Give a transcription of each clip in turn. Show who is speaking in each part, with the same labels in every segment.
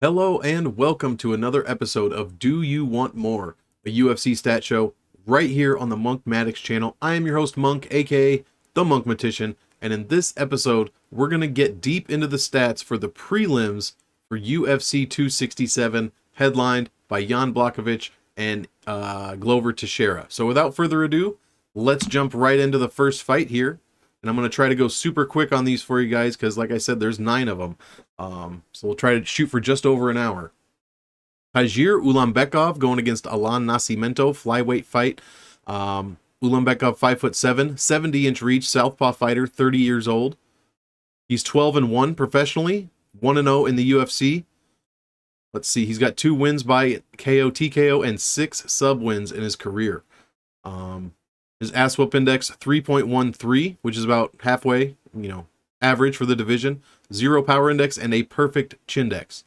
Speaker 1: Hello and welcome to another episode of Do You Want More, a UFC stat show right here on the Monk Maddox channel. I am your host Monk, aka the Monkmatician, and in this episode we're going to get deep into the stats for the prelims for UFC 267, headlined by Jan Blachowicz and Glover Teixeira. So without further ado, let's jump right into the first fight here. And I'm going to try to go super quick on these for you guys because, like I said, there's 9 of them. So we'll try to shoot for just over an hour. Teixeira Ulanbekov going against Nascimento, flyweight fight. Ulanbekov 5'7", 70-inch reach, southpaw fighter, 30 years old. He's 12-1 professionally, 1-0 in the UFC. Let's see, he's got 2 wins by KO, TKO, and 6 sub wins in his career. His ass whoop index 3.13, which is about halfway, average for the division. 0 power index and a perfect chindex.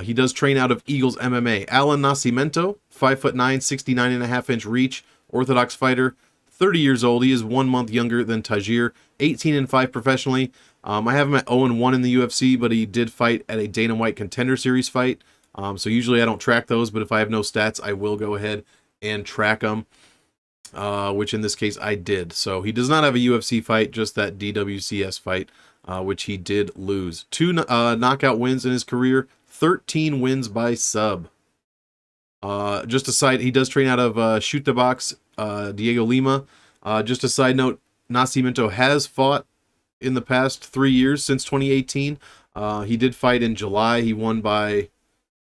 Speaker 1: He does train out of Eagles MMA. Nascimento, 5'9", 69.5-inch reach, orthodox fighter, 30 years old. He is 1 month younger than Teixeira, 18-5 professionally. I have him at 0-1 in the UFC, but he did fight at a Dana White Contender Series fight. So usually I don't track those, but if I have no stats, I will go ahead and track them. Which in this case I did. So he does not have a UFC fight, just that DWCS fight, which he did lose. 2 knockout wins in his career, 13 wins by sub. Just a side, he does train out of Shoot the Box, Diego Lima. Just a side note, Nascimento has fought in the past 3 years since 2018. He did fight in July. He won by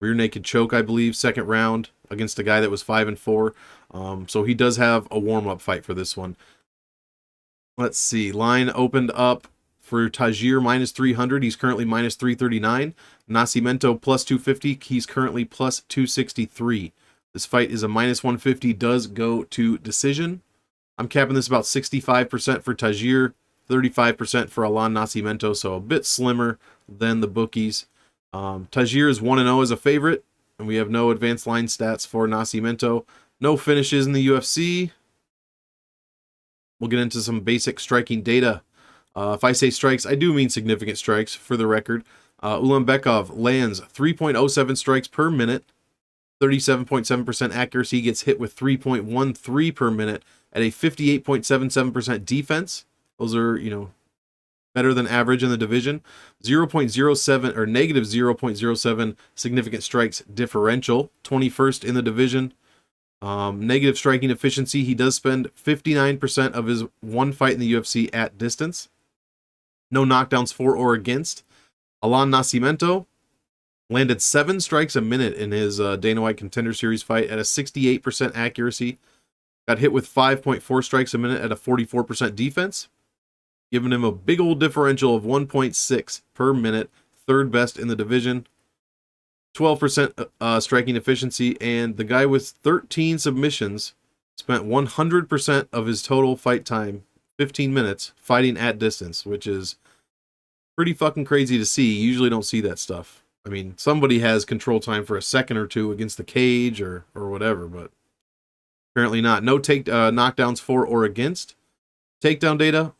Speaker 1: rear naked choke, I believe, second round against a guy that was 5-4. So he does have a warm-up fight for this one. Let's see. Line opened up for Teixeira minus 300. He's currently minus 339. Nascimento plus 250. He's currently plus 263. This fight is a minus 150. Does go to decision. I'm capping this about 65% for Teixeira, 35% for Nascimento, so a bit slimmer than the bookies. Teixeira is 1-0 as a favorite, and we have no advanced line stats for Nascimento. No finishes in the UFC. We'll get into some basic striking data. If I say strikes, I do mean significant strikes, for the record. Ulanbekov lands 3.07 strikes per minute, 37.7% accuracy, gets hit with 3.13 per minute at a 58.77% defense. Those are, better than average in the division. 0.07 or negative 0.07 significant strikes differential, 21st in the division. Negative striking efficiency. He does spend 59% of his one fight in the UFC at distance. No knockdowns for or against. Nascimento landed 7 strikes a minute in his Dana White Contender Series fight at a 68% accuracy. Got hit with 5.4 strikes a minute at a 44% defense, giving him a big old differential of 1.6 per minute, third best in the division. 12% striking efficiency, and the guy with 13 submissions spent 100% of his total fight time, 15 minutes, fighting at distance, which is pretty fucking crazy to see. You usually don't see that stuff. I mean, somebody has control time for a second or two against the cage or whatever, but apparently not. No knockdowns for or against. Takedown data,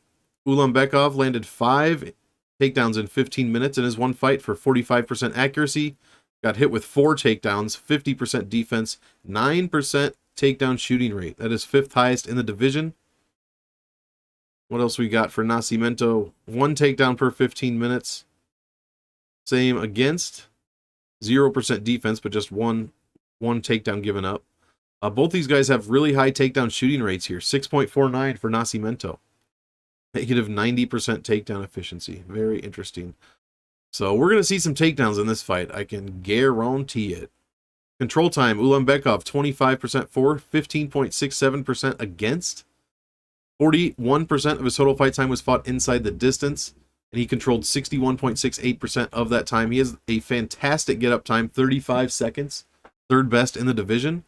Speaker 1: Ulanbekov landed 5 takedowns in 15 minutes in his one fight for 45% accuracy. Got hit with 4 takedowns, 50% defense, 9% takedown shooting rate. That is 5th highest in the division. What else we got for Nascimento? 1 takedown per 15 minutes. Same against. 0% defense, but just one takedown given up. Both these guys have really high takedown shooting rates here. 6.49 for Nascimento. Negative 90% takedown efficiency. Very interesting. So we're going to see some takedowns in this fight. I can guarantee it. Control time, Ulanbekov, 25% for, 15.67% against. 41% of his total fight time was fought inside the distance, and he controlled 61.68% of that time. He has a fantastic get-up time, 35 seconds, third best in the division.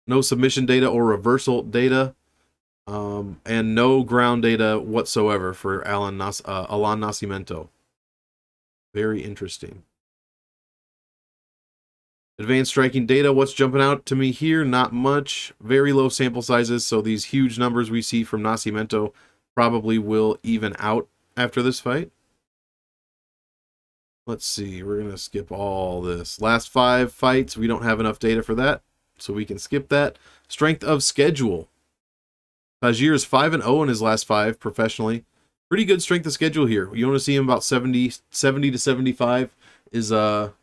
Speaker 1: No submission data or reversal data, and no ground data whatsoever for Nascimento. Very interesting. Advanced striking data, what's jumping out to me here? Not much. Very low sample sizes, so these huge numbers we see from Nascimento probably will even out after this fight. Let's see, we're going to skip all this. Last 5 fights, we don't have enough data for that, so we can skip that. Strength of schedule. Tajir is 5-0 in his last 5 professionally. Pretty good strength of schedule here. You want to see him about 70 to 75 is a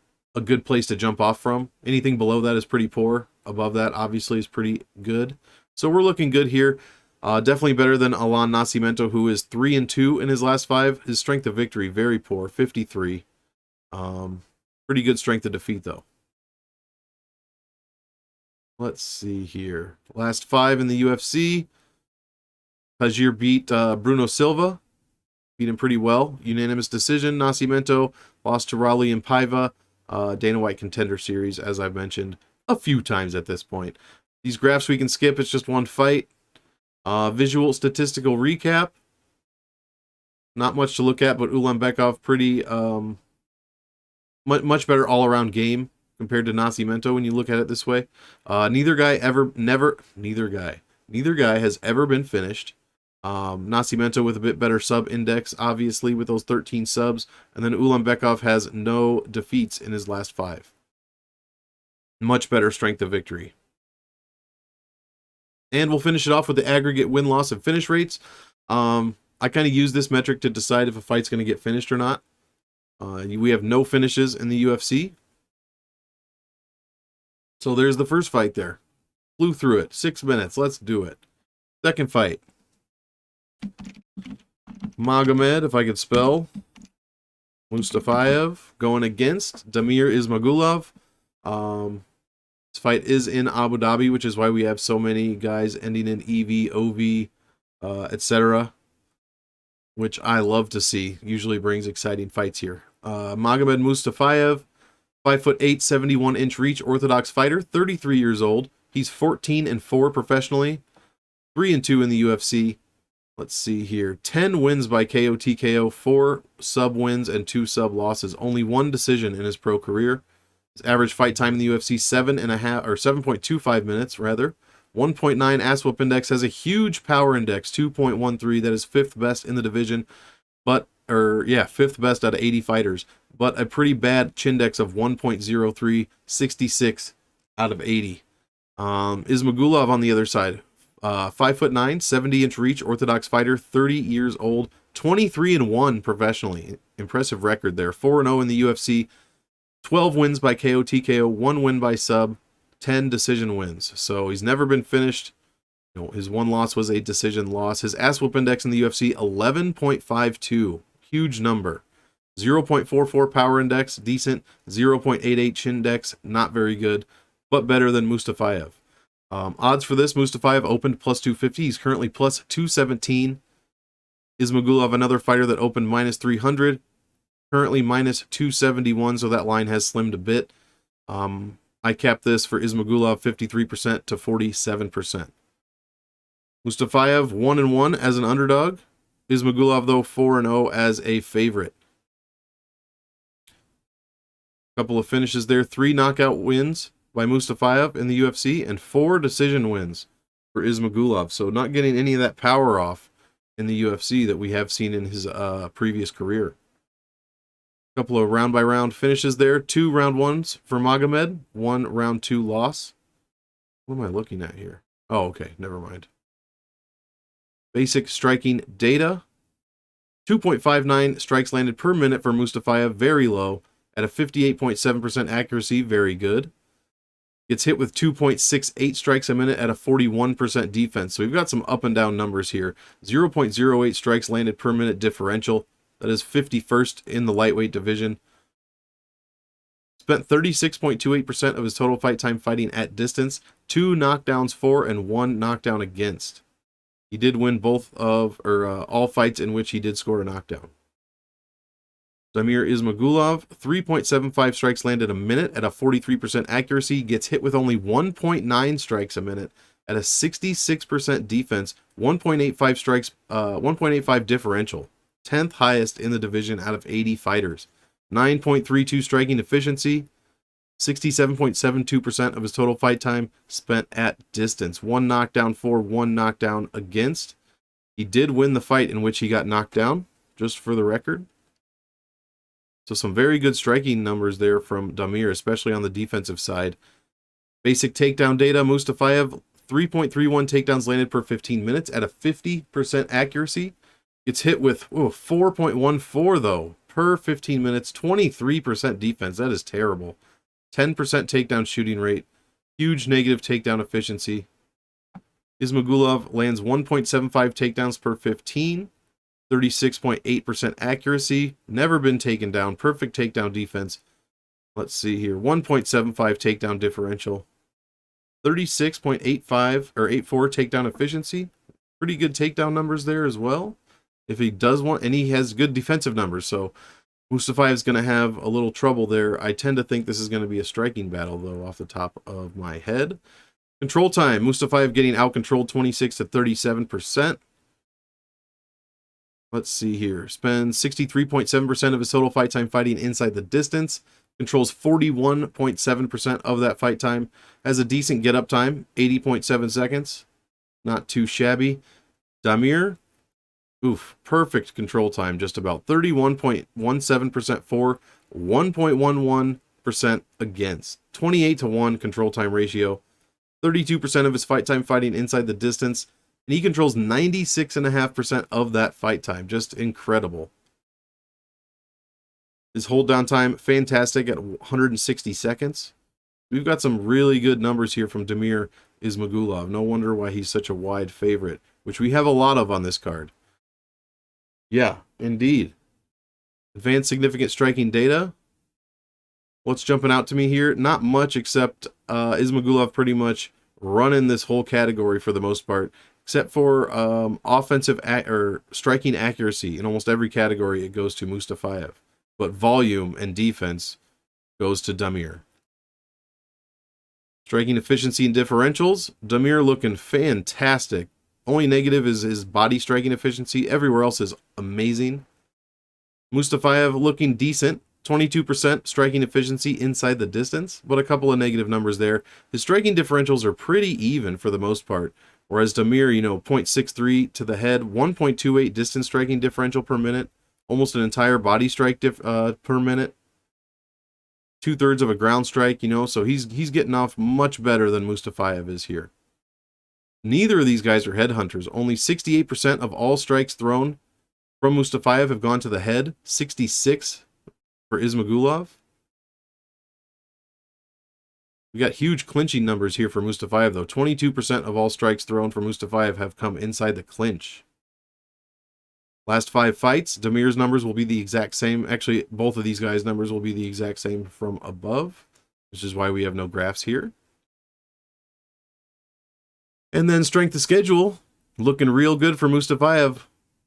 Speaker 1: good place to jump off from. Anything below that is pretty poor. Above that, obviously, is pretty good. So we're looking good here. Definitely better than Alan Nascimento, who is 3-2 in his last 5. His strength of victory, very poor, 53. Pretty good strength of defeat, though. Let's see here. Last 5 in the UFC. Tajir beat Bruno Silva. Beat him pretty well. Unanimous decision. Nascimento lost to Raleigh and Paiva. Dana White Contender Series, as I've mentioned a few times at this point. These graphs we can skip. It's just one fight. Visual statistical recap. Not much to look at, but Ulanbekov pretty much better all-around game compared to Nascimento when you look at it this way. Neither guy has ever been finished. Nascimento with a bit better sub index, obviously, with those 13 subs, and then Ulanbekov has no defeats in his last 5. Much better strength of victory. And we'll finish it off with the aggregate win-loss and finish rates. I kind of use this metric to decide if a fight's going to get finished or not. We have no finishes in the UFC. So there's the first fight there. Flew through it. 6 minutes. Let's do it. Second fight. Magomed, if I could spell. Mustafaev going against Damir Ismagulov. This fight is in Abu Dhabi, which is why we have so many guys ending in EV, OV, etc. Which I love to see. Usually brings exciting fights here. Magomed Mustafaev, 5'8", 71-inch reach, orthodox fighter, 33 years old. He's 14-4 professionally, 3-2 in the UFC. Let's see here. 10 wins by KO TKO, 4 sub wins and 2 sub losses. Only 1 decision in his pro career. His average fight time in the UFC 7.25 minutes rather. 1.9 ass whoop index, has a huge power index, 2.13. That is 5th best in the division, but 5th best out of 80 fighters. But a pretty bad chindex of 1.03, 66 out of 80. Ismagulov on the other side. 5'9", 70-inch reach, orthodox fighter, 30 years old, 23-1 professionally. Impressive record there. 4-0 in the UFC, 12 wins by KO TKO, 1 win by sub, 10 decision wins. So he's never been finished. His 1 loss was a decision loss. His ass whoop index in the UFC, 11.52. Huge number. 0.44 power index, decent. 0.88 chin index, not very good, but better than Mustafaev. Odds for this, Mustafaev opened plus 250. He's currently plus 217. Ismagulov, another fighter that opened minus 300. Currently minus 271, so that line has slimmed a bit. I capped this for Ismagulov 53% to 47%. Mustafaev 1-1 as an underdog. Ismagulov, though, 4-0 as a favorite. Couple of finishes there. 3 knockout wins by Mustafaev in the UFC and 4 decision wins for Ismagulov. So not getting any of that power off in the UFC that we have seen in his previous career. Couple of round-by-round finishes there. 2 round 1s for Magomed. 1 round 2 loss. What am I looking at here? Oh, okay. Never mind. Basic striking data. 2.59 strikes landed per minute for Mustafaev. Very low. At a 58.7% accuracy. Very good. Gets hit with 2.68 strikes a minute at a 41% defense. So we've got some up and down numbers here. 0.08 strikes landed per minute differential. That is 51st in the lightweight division. Spent 36.28% of his total fight time fighting at distance. 2 knockdowns for and 1 knockdown against. He did win all fights in which he did score a knockdown. Damir Ismagulov, 3.75 strikes landed a minute at a 43% accuracy. Gets hit with only 1.9 strikes a minute at a 66% defense. 1.85 strikes, 1.85 differential. 10th highest in the division out of 80 fighters. 9.32 striking efficiency. 67.72% of his total fight time spent at distance. 1 knockdown for, 1 knockdown against. He did win the fight in which he got knocked down, just for the record. So some very good striking numbers there from Damir, especially on the defensive side. Basic takedown data, Mustafaev, 3.31 takedowns landed per 15 minutes at a 50% accuracy. Gets hit with 4.14 though per 15 minutes, 23% defense. That is terrible. 10% takedown shooting rate, huge negative takedown efficiency. Ismagulov lands 1.75 takedowns per 15, 36.8% accuracy, never been taken down, perfect takedown defense. Let's see here, 1.75 takedown differential, 36.85 or 84 takedown efficiency. Pretty good takedown numbers there as well. If he does want, and he has good defensive numbers, so Mustafaev is going to have a little trouble there. I tend to think this is going to be a striking battle, though, off the top of my head. Control time, Mustafaev getting out-controlled 26 to 37%. Let's see here. Spends 63.7% of his total fight time fighting inside the distance. Controls 41.7% of that fight time. Has a decent get-up time, 80.7 seconds. Not too shabby. Damir, perfect control time, just about 31.17% for, 1.11% against. 28 to 1 control time ratio. 32% of his fight time fighting inside the distance. And he controls 96.5% of that fight time. Just incredible. His hold down time, fantastic at 160 seconds. We've got some really good numbers here from Damir Ismagulov. No wonder why he's such a wide favorite, which we have a lot of on this card. Yeah, indeed. Advanced significant striking data. What's jumping out to me here? Not much, except Ismagulov pretty much running this whole category for the most part, except for offensive or striking accuracy. In almost every category, it goes to Mustafaev. But volume and defense goes to Damir. Striking efficiency and differentials. Damir looking fantastic. Only negative is his body striking efficiency. Everywhere else is amazing. Mustafaev looking decent. 22% striking efficiency inside the distance, but a couple of negative numbers there. His striking differentials are pretty even for the most part. Whereas Damir, 0.63 to the head, 1.28 distance striking differential per minute, almost an entire body strike per minute. 2/3 of a ground strike, so he's getting off much better than Mustafaev is here. Neither of these guys are headhunters. Only 68% of all strikes thrown from Mustafaev have gone to the head. 66 for Ismagulov. We got huge clinching numbers here for Mustafaev, though. 22% of all strikes thrown for Mustafaev have come inside the clinch. Last 5 fights, Damir's numbers will be the exact same. Actually, both of these guys' numbers will be the exact same from above, which is why we have no graphs here. And then strength of schedule, looking real good for Mustafaev.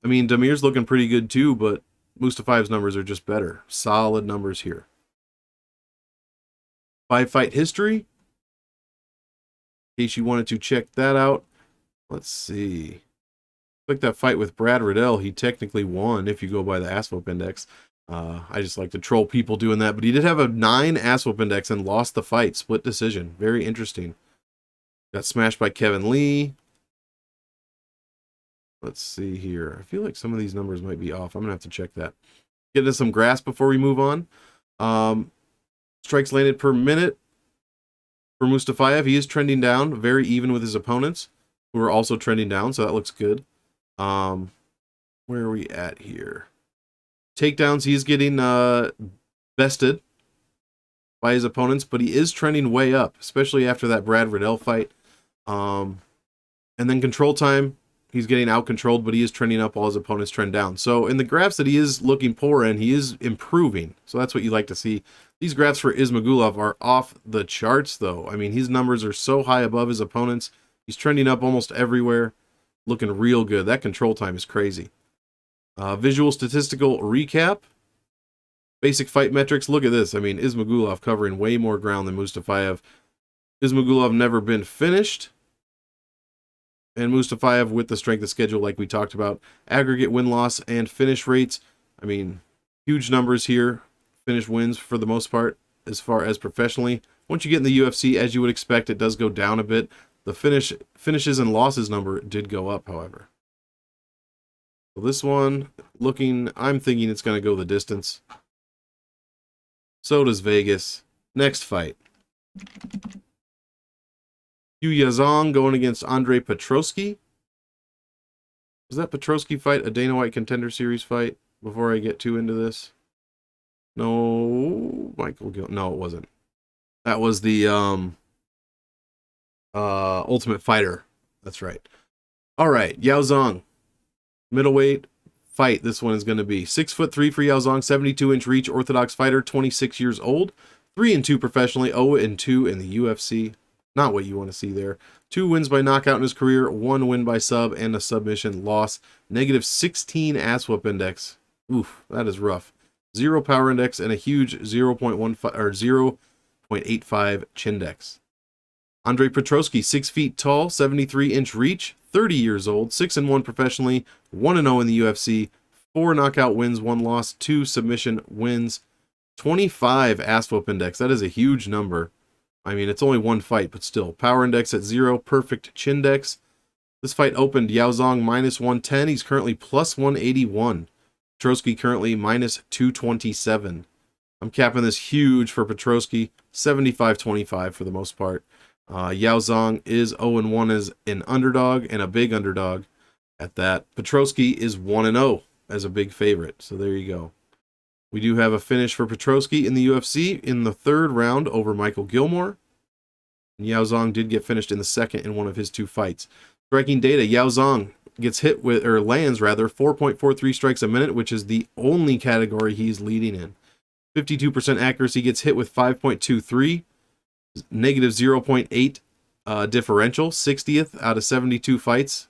Speaker 1: I mean, Damir's looking pretty good too, but Mustafaev's numbers are just better. Solid numbers here. 5-fight history. In case you wanted to check that out. Let's see. Like that fight with Brad Riddell, he technically won if you go by the ASVOP index. I just like to troll people doing that, but he did have a 9 ASVOP index and lost the fight. Split decision. Very interesting. Got smashed by Kevin Lee. Let's see here. I feel like some of these numbers might be off. I'm going to have to check that. Get into some graphs before we move on. Strikes landed per minute for Mustafaev. He is trending down. Very even with his opponents, who are also trending down, so that looks good. Where are we at here? Takedowns, he's getting bested by his opponents, but he is trending way up, especially after that Brad Riddell fight. And then control time, he's getting out-controlled, but he is trending up while his opponents trend down. So in the graphs that he is looking poor in, he is improving. So that's what you like to see. These graphs for Ismagulov are off the charts, though. I mean, his numbers are so high above his opponents. He's trending up almost everywhere. Looking real good. That control time is crazy. Visual statistical recap. Basic fight metrics. Look at this. I mean, Ismagulov covering way more ground than Mustafaev. Ismagulov never been finished. And Mustafaev with the strength of schedule like we talked about. Aggregate win-loss and finish rates. I mean, huge numbers here. Finish wins for the most part as far as professionally. Once you get in the UFC, as you would expect, it does go down a bit. The finishes and losses number did go up, however. So this one, I'm thinking it's going to go the distance. So does Vegas. Next fight. Yaozong going against Andre Petroski. Was that Petroski fight a Dana White Contender Series fight? Before I get too into this. No, Michael Gill. No, it wasn't. That was the Ultimate Fighter. That's right. All right, Yaozong. Middleweight fight. This one is going to be 6'3" for Yaozong, 72-inch reach, orthodox fighter, 26 years old, 3-2 professionally, 0-2 in the UFC. Not what you want to see there. 2 wins by knockout in his career, 1 win by sub, and a submission loss. Negative 16 ass whoop index. Oof, that is rough. 0 power index and a huge 0.15 or 0.85 chindex. Andre Petroski, 6 feet tall, 73-inch reach, 30 years old, 6-1 professionally, 1-0 in the UFC, 4 knockout wins, 1 loss, 2 submission wins, 25 ass whoop index. That is a huge number. I mean, it's only 1 fight, but still. Power index at 0, perfect chindex. This fight opened Yaozong minus 110. He's currently plus 181. Petroski currently minus 227. I'm capping this huge for Petroski, 75-25 for the most part. Yaozong is 0-1 as an underdog, and a big underdog at that. Petroski is 1-0 as a big favorite, so there you go. We do have a finish for Petroski in the UFC in the 3rd round over Michael Gilmore. And Yaozong did get finished in the 2nd in one of his 2 fights. Striking data, Yaozong gets hit with, or lands rather, 4.43 strikes a minute, which is the only category he's leading in. 52% accuracy, gets hit with 5.23, negative 0.8 differential, 60th out of 72 fighters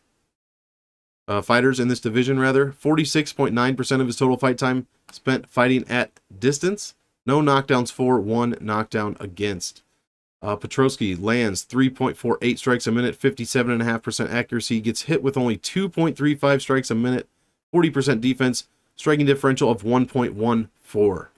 Speaker 1: in this division, rather. 46.9% of his total fight time spent fighting at distance. No knockdowns for, 1 knockdown against. Petroski lands 3.48 strikes a minute, 57.5% accuracy, gets hit with only 2.35 strikes a minute, 40% defense, striking differential of 1.14.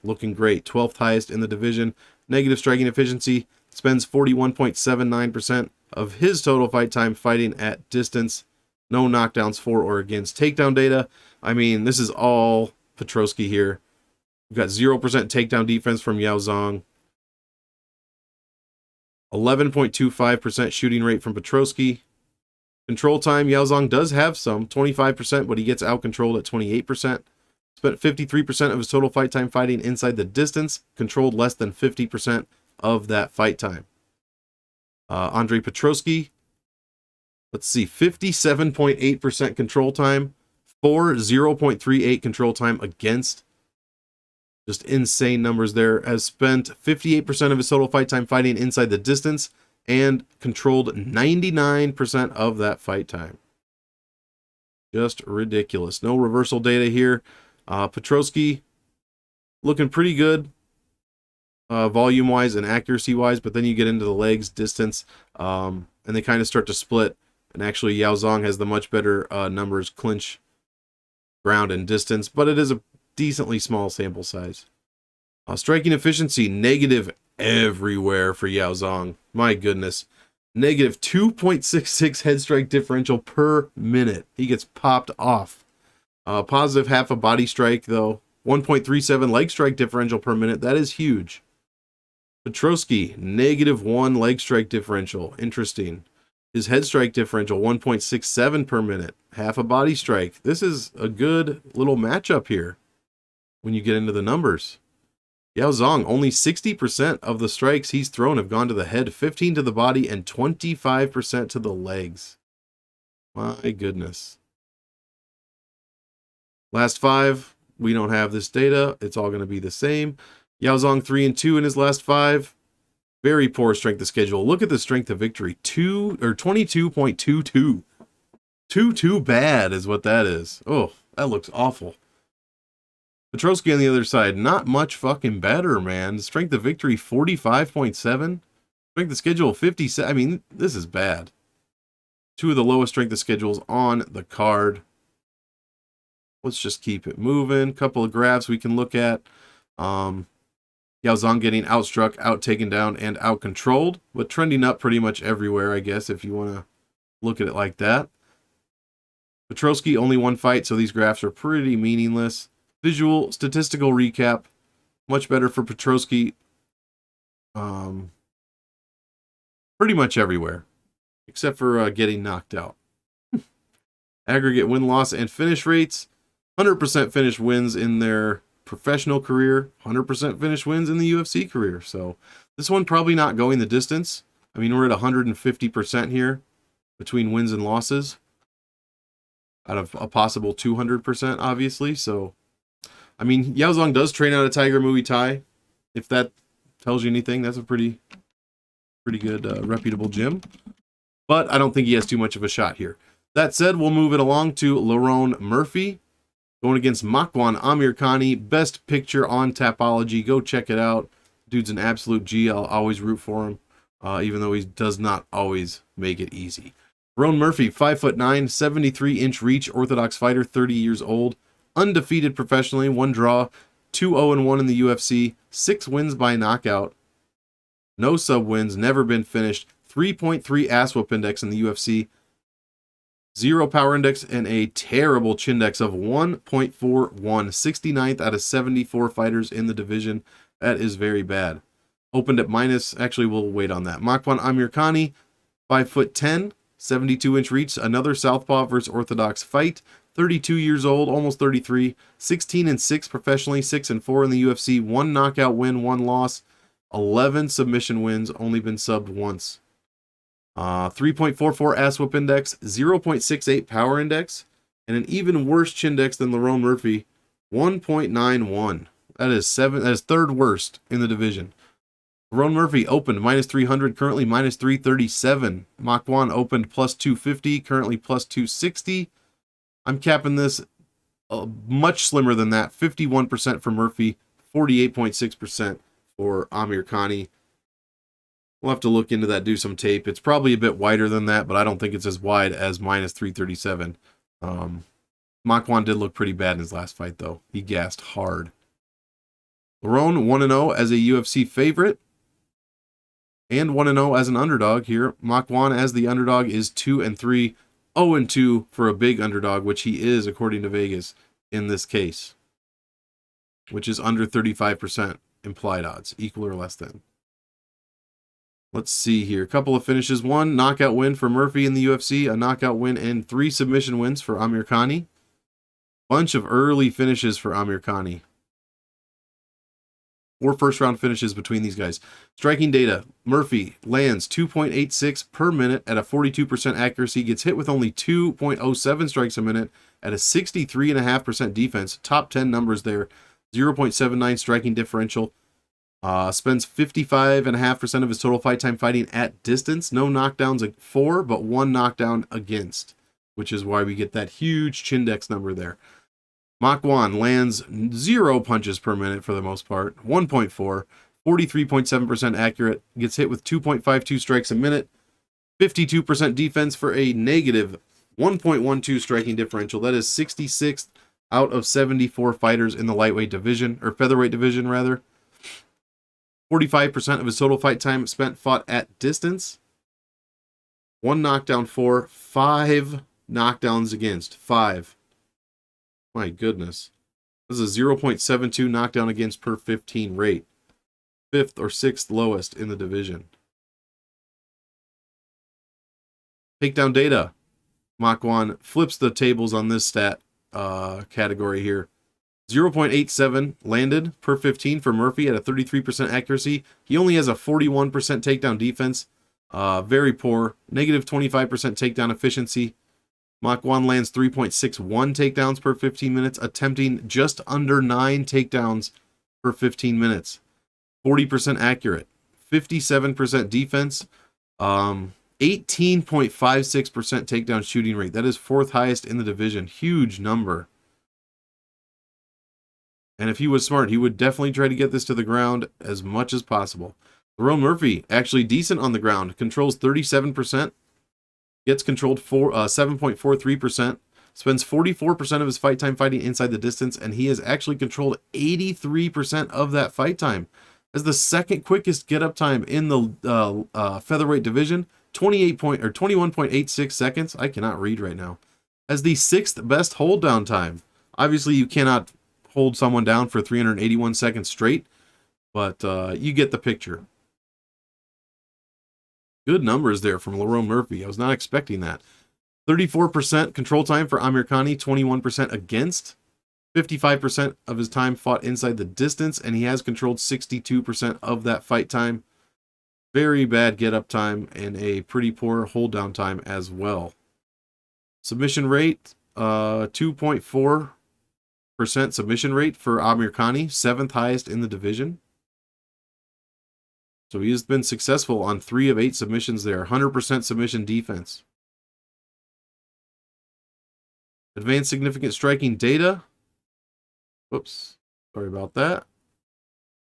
Speaker 1: Looking great. 12th highest in the division. Negative striking efficiency, spends 41.79% of his total fight time fighting at distance. No knockdowns for or against. Takedown data, I mean, this is all Petroski here. We've got 0% takedown defense from Yaozong. 11.25% shooting rate from Petroski. Control time, Yaozong does have some, 25%, but he gets out-controlled at 28%. Spent 53% of his total fight time fighting inside the distance, controlled less than 50% of that fight time. Andre Petroski, let's see, 57.8% control time, for 0.38 control time against. Just insane numbers there. Has spent 58% of his total fight time fighting inside the distance and controlled 99% of that fight time. Just ridiculous. No reversal data here. Petroski looking pretty good volume-wise and accuracy-wise, but then you get into the legs, distance, and they kind of start to split. And actually, Yaozong has the much better numbers, clinch, ground, and distance, but it is a decently small sample size. Striking efficiency, negative everywhere for Yaozong. My goodness. Negative 2.66 head strike differential per minute. He gets popped off. Positive half a body strike, though. 1.37 leg strike differential per minute. That is huge. Petroski, negative 1 leg strike differential. Interesting. His head strike differential, 1.67 per minute. Half a body strike. This is a good little matchup here when you get into the numbers. Yaozong, only 60% of the strikes he's thrown have gone to the head, 15 to the body, and 25% to the legs. My goodness. Last 5, we don't have this data. It's all going to be the same. Yaozong 3-2 in his last 5. Very poor strength of schedule. Look at the strength of victory. 22.22. 2 bad is what that is. Oh, that looks awful. Petroski on the other side, not much fucking better, man. Strength of victory, 45.7. Strength of schedule, 57. I mean, this is bad. 2 of the lowest strength of schedules on the card. Let's just keep it moving. Couple of graphs we can look at. Yaozong getting outstruck, out-taken down, and out-controlled, but trending up pretty much everywhere, I guess, if you want to look at it like that. Petroski, only 1 fight, so these graphs are pretty meaningless. Visual statistical recap. Much better for Petroski. Pretty much everywhere, except for getting knocked out. Aggregate win-loss and finish rates. 100% finish wins in their professional career. 100% finish wins in the UFC career. So this one probably not going the distance. I mean, we're at 150% here between wins and losses out of a possible 200%, obviously. So, I mean, Yaozong does train out of Tiger Muay Thai. If that tells you anything, that's a pretty good, reputable gym. But I don't think he has too much of a shot here. That said, we'll move it along to Lerone Murphy going against Makwan Amirkhani. Best picture on Tapology. Go check it out. Dude's an absolute G. I'll always root for him, even though he does not always make it easy. Lerone Murphy, 5'9", 73-inch reach, Orthodox fighter, 30 years old, undefeated professionally, 1 draw, 2-0-1 in the UFC, 6 wins by knockout, no sub wins, never been finished, 3.3 ass whoop index in the UFC, 0 power index, and a terrible chin index of 1.41, 69th out of 74 fighters in the division. That is very bad. Opened at minus, actually we'll wait on that. Makwan Amirkhani, 5'10", 72-inch reach, another southpaw versus orthodox fight, 32 years old, almost 33, 16-6 professionally, 6-4 in the UFC, 1 knockout win, 1 loss, 11 submission wins, only been subbed once. 3.44 ass whoop index, 0.68 power index, and an even worse chin index than Lerone Murphy, 1.91. That is third worst in the division. Lerone Murphy opened minus 300, currently minus 337. Makwan opened plus 250, currently plus 260. I'm capping this much slimmer than that. 51% for Murphy, 48.6% for Amirkhani. We'll have to look into that, do some tape. It's probably a bit wider than that, but I don't think it's as wide as minus 337. Makwan did look pretty bad in his last fight, though. He gassed hard. Lerone 1-0 as a UFC favorite. And 1-0 as an underdog here. Makwan as the underdog is 2-3. 0-2 for a big underdog, which he is according to Vegas in this case. Which is under 35% implied odds. Equal or less than. Let's see here. A couple of finishes. 1 knockout win for Murphy in the UFC. A knockout win and 3 submission wins for Amirkhani. Bunch of early finishes for Amirkhani. 4 first-round finishes between these guys. Striking data. Murphy lands 2.86 per minute at a 42% accuracy. Gets hit with only 2.07 strikes a minute at a 63.5% defense. Top 10 numbers there. 0.79 striking differential. Spends 55.5% of his total fight time fighting at distance. No knockdowns for, but 1 knockdown against, which is why we get that huge Chindex number there. Makwan lands 0 punches per minute for the most part. 1.4, 43.7% accurate. Gets hit with 2.52 strikes a minute. 52% defense for a negative 1.12 striking differential. That is 66th out of 74 fighters in the lightweight division, or featherweight division rather. 45% of his total fight time spent fought at distance. 1 knockdown for, 5 knockdowns against. 5. My goodness. This is a 0.72 knockdown against per 15 rate. 5th or 6th lowest in the division. Takedown data. Makwan flips the tables on this stat category here. 0.87 landed per 15 for Murphy at a 33% accuracy. He only has a 41% takedown defense. Very poor. Negative 25% takedown efficiency. Makwan lands 3.61 takedowns per 15 minutes, attempting just under 9 takedowns per 15 minutes. 40% accurate. 57% defense. 18.56% takedown shooting rate. That is 4th highest in the division. Huge number. And if he was smart, he would definitely try to get this to the ground as much as possible. Lerone Murphy, actually decent on the ground. Controls 37%. Gets controlled 7.43%. Spends 44% of his fight time fighting inside the distance. And he has actually controlled 83% of that fight time. As the 2nd quickest get-up time in the featherweight division. 21.86 seconds. I cannot read right now. As the 6th best hold-down time. Obviously, you cannot hold someone down for 381 seconds straight, But you get the picture. Good numbers there from Lerone Murphy. I was not expecting that. 34% control time for Amirkhani, 21% against. 55% of his time fought inside the distance, and he has controlled 62% of that fight time. Very bad get-up time and a pretty poor hold-down time as well. Submission rate, 2.4% submission rate for Amirkhani, 7th highest in the division. So he has been successful on 3 of 8 submissions there. 100% submission defense. Advanced significant striking data. Whoops. Sorry about that.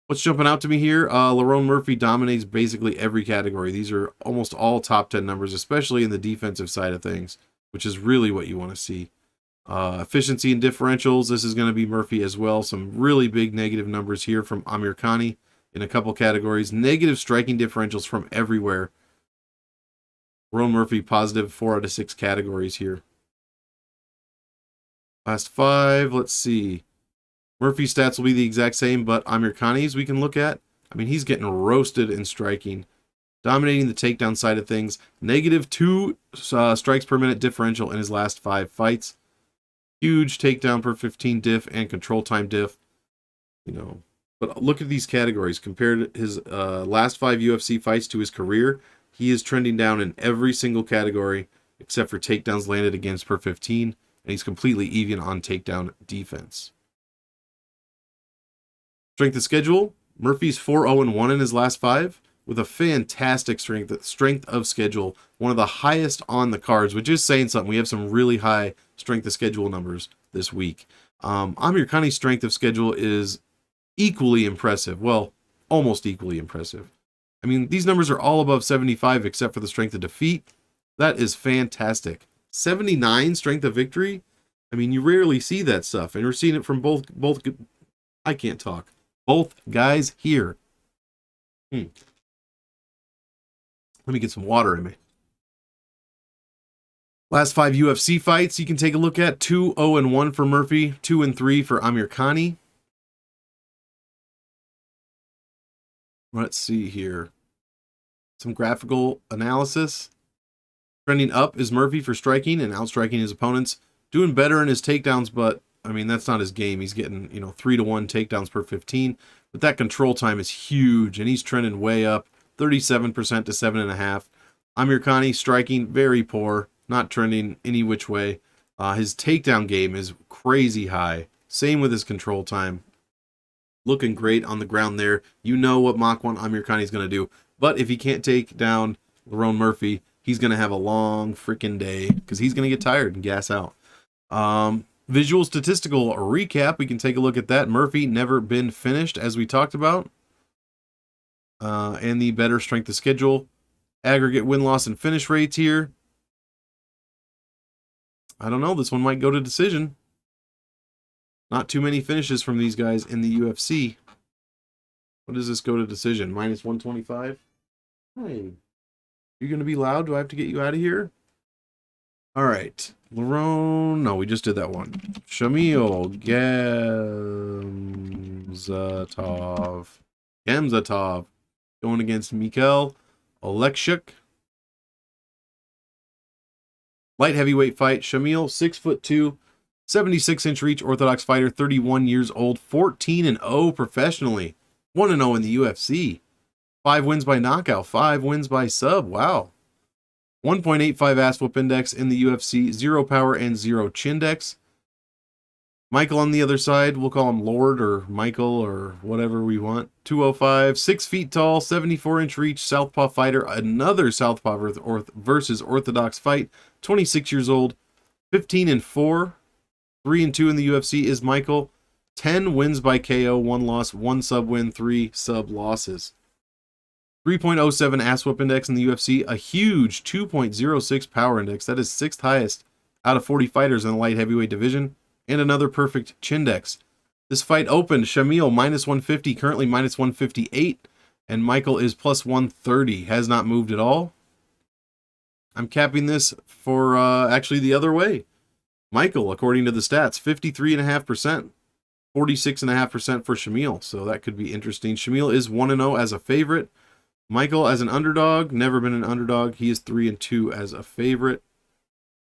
Speaker 1: What's jumping out to me here? Lerone Murphy dominates basically every category. These are almost all top 10 numbers, especially in the defensive side of things, which is really what you want to see. Efficiency and differentials. This is going to be Murphy as well. Some really big negative numbers here from Amirkhani. In a couple categories. Negative striking differentials from everywhere. Lerone Murphy positive 4 out of 6 categories here. Last 5, let's see. Murphy's stats will be the exact same, but Amirkhani's we can look at. I mean, he's getting roasted in striking. Dominating the takedown side of things. -2 strikes per minute differential in his last 5 fights. Huge takedown per 15 diff and control time diff. You know, but look at these categories. Compared his last 5 UFC fights to his career, he is trending down in every single category except for takedowns landed against per 15, and he's completely even on takedown defense. Strength of schedule, Murphy's 4-0-1 in his last 5 with a fantastic strength of schedule, one of the highest on the cards, which is saying something. We have some really high strength of schedule numbers this week. Amirkhani's strength of schedule is equally impressive. Well, almost equally impressive. I mean, these numbers are all above 75 except for the strength of defeat. That is fantastic. 79 strength of victory. I mean, you rarely see that stuff, and we're seeing it from both I can't talk. Both guys here. Let me get some water in me. Last 5 UFC fights you can take a look at. 2-0-1 for Murphy, 2-3 for Amirkhani. Let's see here. Some graphical analysis. Trending up is Murphy for striking and outstriking his opponents. Doing better in his takedowns, but I mean, that's not his game. He's getting, 3-1 takedowns per 15. But that control time is huge, and he's trending way up. 37% to 7.5. Amirkhani striking very poor, not trending any which way. His takedown game is crazy high. Same with his control time. Looking great on the ground there. You know what Mach 1 Amirkhani is going to do. But if he can't take down Lerone Murphy, he's going to have a long freaking day because he's going to get tired and gas out. Visual statistical recap. We can take a look at that. Murphy never been finished, as we talked about. And the better strength of schedule. Aggregate win-loss and finish rates here. I don't know. This one might go to decision. Not too many finishes from these guys in the UFC. What does this go to decision? -125? Hey, you're going to be loud? Do I have to get you out of here? All right. Lerone. No, we just did that one. Shamil Gamzatov. Going against Mikhail Oleksiejczuk. Light heavyweight fight. Shamil, 6'2", 76-inch reach orthodox fighter, 31 years old, 14-0 professionally, 1-0 in the UFC. 5 wins by knockout, 5 wins by sub. Wow. 1.85 ass whoop index in the UFC, 0 power and 0 chindex. Michael on the other side, we'll call him Lord or Michael or whatever we want. 205, 6 feet tall, 74-inch reach, southpaw fighter, another southpaw versus orthodox fight, 26 years old, 15-4, 3-2 in the UFC is Michael. 10 wins by KO, 1 loss, 1 sub win, 3 sub losses. 3.07 ass whoop index in the UFC, a huge 2.06 power index. That is 6th highest out of 40 fighters in the light heavyweight division, and another perfect chindex. This fight opened Shamil -150, currently -158, and Michael is +130. Has not moved at all. I'm capping this for actually the other way. Michael, according to the stats, 53.5%. 46.5% for Shamil, so that could be interesting. Shamil is 1-0 as a favorite. Michael as an underdog, never been an underdog. He is 3-2 as a favorite.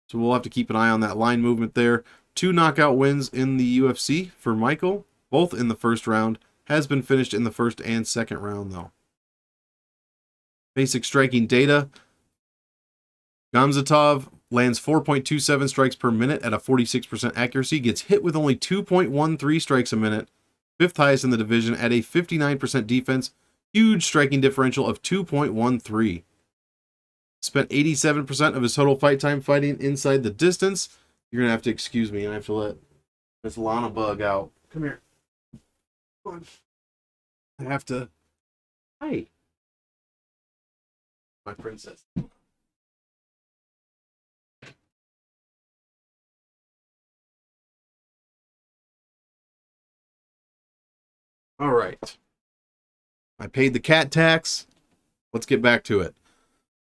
Speaker 1: So we'll have to keep an eye on that line movement there. 2 knockout wins in the UFC for Michael, both in the first round. Has been finished in the first and second round, though. Basic striking data. Gamzatov lands 4.27 strikes per minute at a 46% accuracy. Gets hit with only 2.13 strikes a minute. 5th highest in the division at a 59% defense. Huge striking differential of 2.13. Spent 87% of his total fight time fighting inside the distance. You're going to have to excuse me. I have to let Miss Lana Bug out. Come here. Come on. I have to... Hi. My princess. All right. I paid the cat tax. Let's get back to it.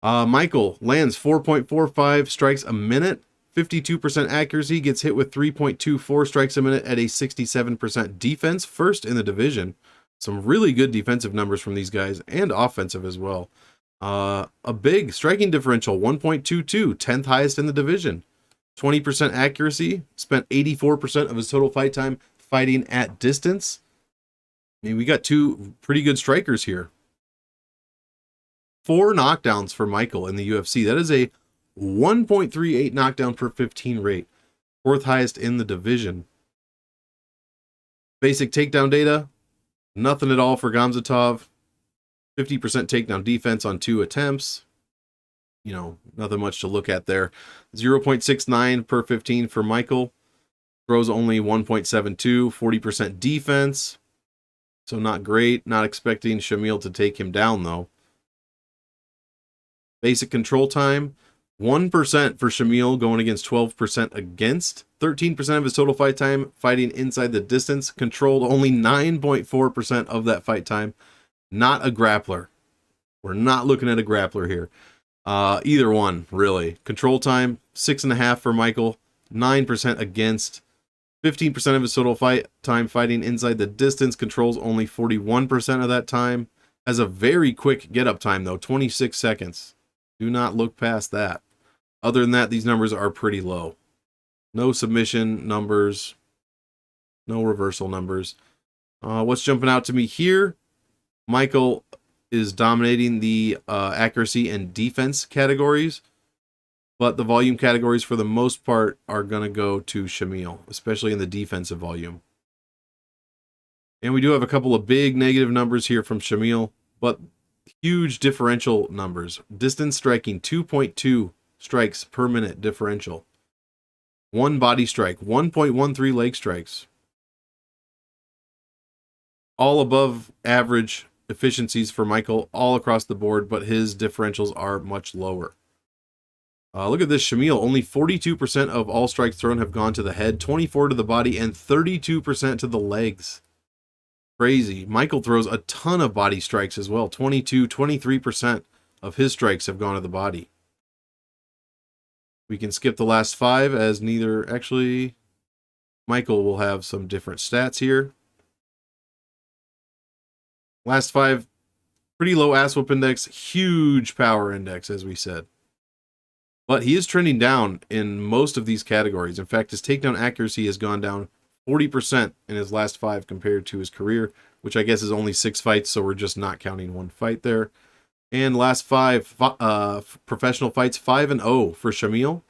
Speaker 1: Michael lands 4.45 strikes a minute, 52% accuracy, gets hit with 3.24 strikes a minute at a 67% defense, first in the division. Some really good defensive numbers from these guys, and offensive as well. A big striking differential, 1.22, 10th highest in the division. 20% accuracy, spent 84% of his total fight time fighting at distance. I mean, we got 2 pretty good strikers here. 4 knockdowns for Michael in the UFC. That is a 1.38 knockdown per 15 rate. 4th highest in the division. Basic takedown data. Nothing at all for Gamzatov. 50% takedown defense on 2 attempts. You know, nothing much to look at there. 0.69 per 15 for Michael. Throws only 1.72. 40% defense. So not great. Not expecting Shamil to take him down, though. Basic control time, 1% for Shamil going against 12% against. 13% of his total fight time fighting inside the distance. Controlled only 9.4% of that fight time. Not a grappler. We're not looking at a grappler here. Either one, really. Control time, 6.5 for Michael. 9% against. 15% of his total fight time fighting inside the distance. Controls only 41% of that time. Has a very quick get-up time, though. 26 seconds. Do not look past that. Other than that, these numbers are pretty low. No submission numbers. No reversal numbers. What's jumping out to me here? Michael is dominating the accuracy and defense categories. But the volume categories, for the most part, are going to go to Shamil, especially in the defensive volume. And we do have a couple of big negative numbers here from Shamil, but huge differential numbers. Distance striking, 2.2 strikes per minute differential. 1 body strike, 1.13 leg strikes. All above average efficiencies for Michael all across the board, but his differentials are much lower. Look at this Shamil. Only 42% of all strikes thrown have gone to the head, 24% to the body, and 32% to the legs. Crazy. Michael throws a ton of body strikes as well. 23% of his strikes have gone to the body. We can skip the last 5 as neither... Actually, Michael will have some different stats here. Last 5, pretty low ass whoop index, huge power index, as we said. But he is trending down in most of these categories. In fact, his takedown accuracy has gone down 40% in his last 5 compared to his career, which I guess is only 6 fights, so we're just not counting 1 fight there. And last 5 professional fights, 5-0 for Shamil.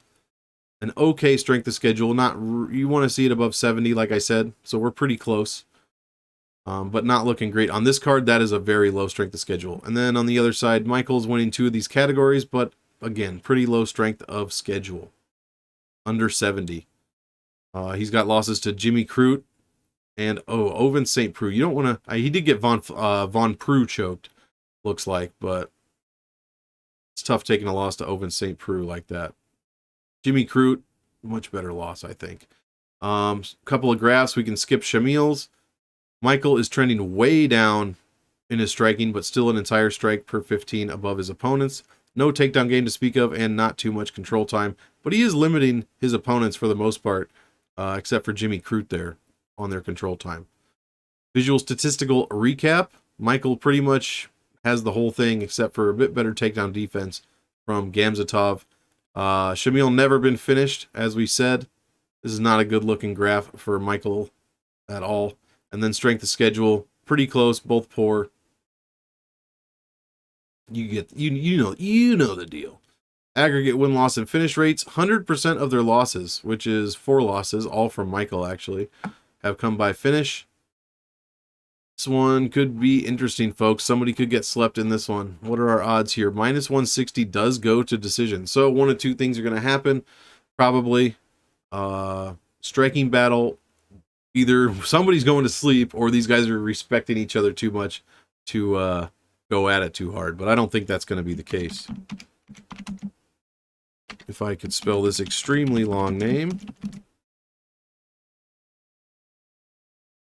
Speaker 1: An okay strength of schedule. Not you want to see it above 70, like I said, so we're pretty close. But not looking great. On this card, that is a very low strength of schedule. And then on the other side, Michael's winning 2 of these categories, but again, pretty low strength of schedule. Under 70. He's got losses to Jimmy Crute and Ovince St. Preux. You don't want to... he did get Von Preux choked, looks like, but it's tough taking a loss to Ovince St. Preux like that. Jimmy Crute, much better loss, I think. Couple of graphs. We can skip Shamil's. Michael is trending way down in his striking, but still an entire strike per 15 above his opponents. No takedown game to speak of, and not too much control time. But he is limiting his opponents for the most part, except for Jimmy Crute there on their control time. Visual statistical recap. Michael pretty much has the whole thing except for a bit better takedown defense from Gamzatov. Shamil never been finished, as we said. This is not a good looking graph for Michael at all. And then strength of schedule, pretty close, both poor. You know the deal. Aggregate win-loss and finish rates, 100% of their losses, which is 4 losses, all from Michael actually, have come by finish. This one could be interesting, folks. Somebody could get slept in this one. What are our odds here? Minus 160 does go to decision. So one of two things are going to happen. Probably striking battle. Either somebody's going to sleep or these guys are respecting each other too much to go at it too hard. But I don't think that's going to be the case. If I could spell this extremely long name.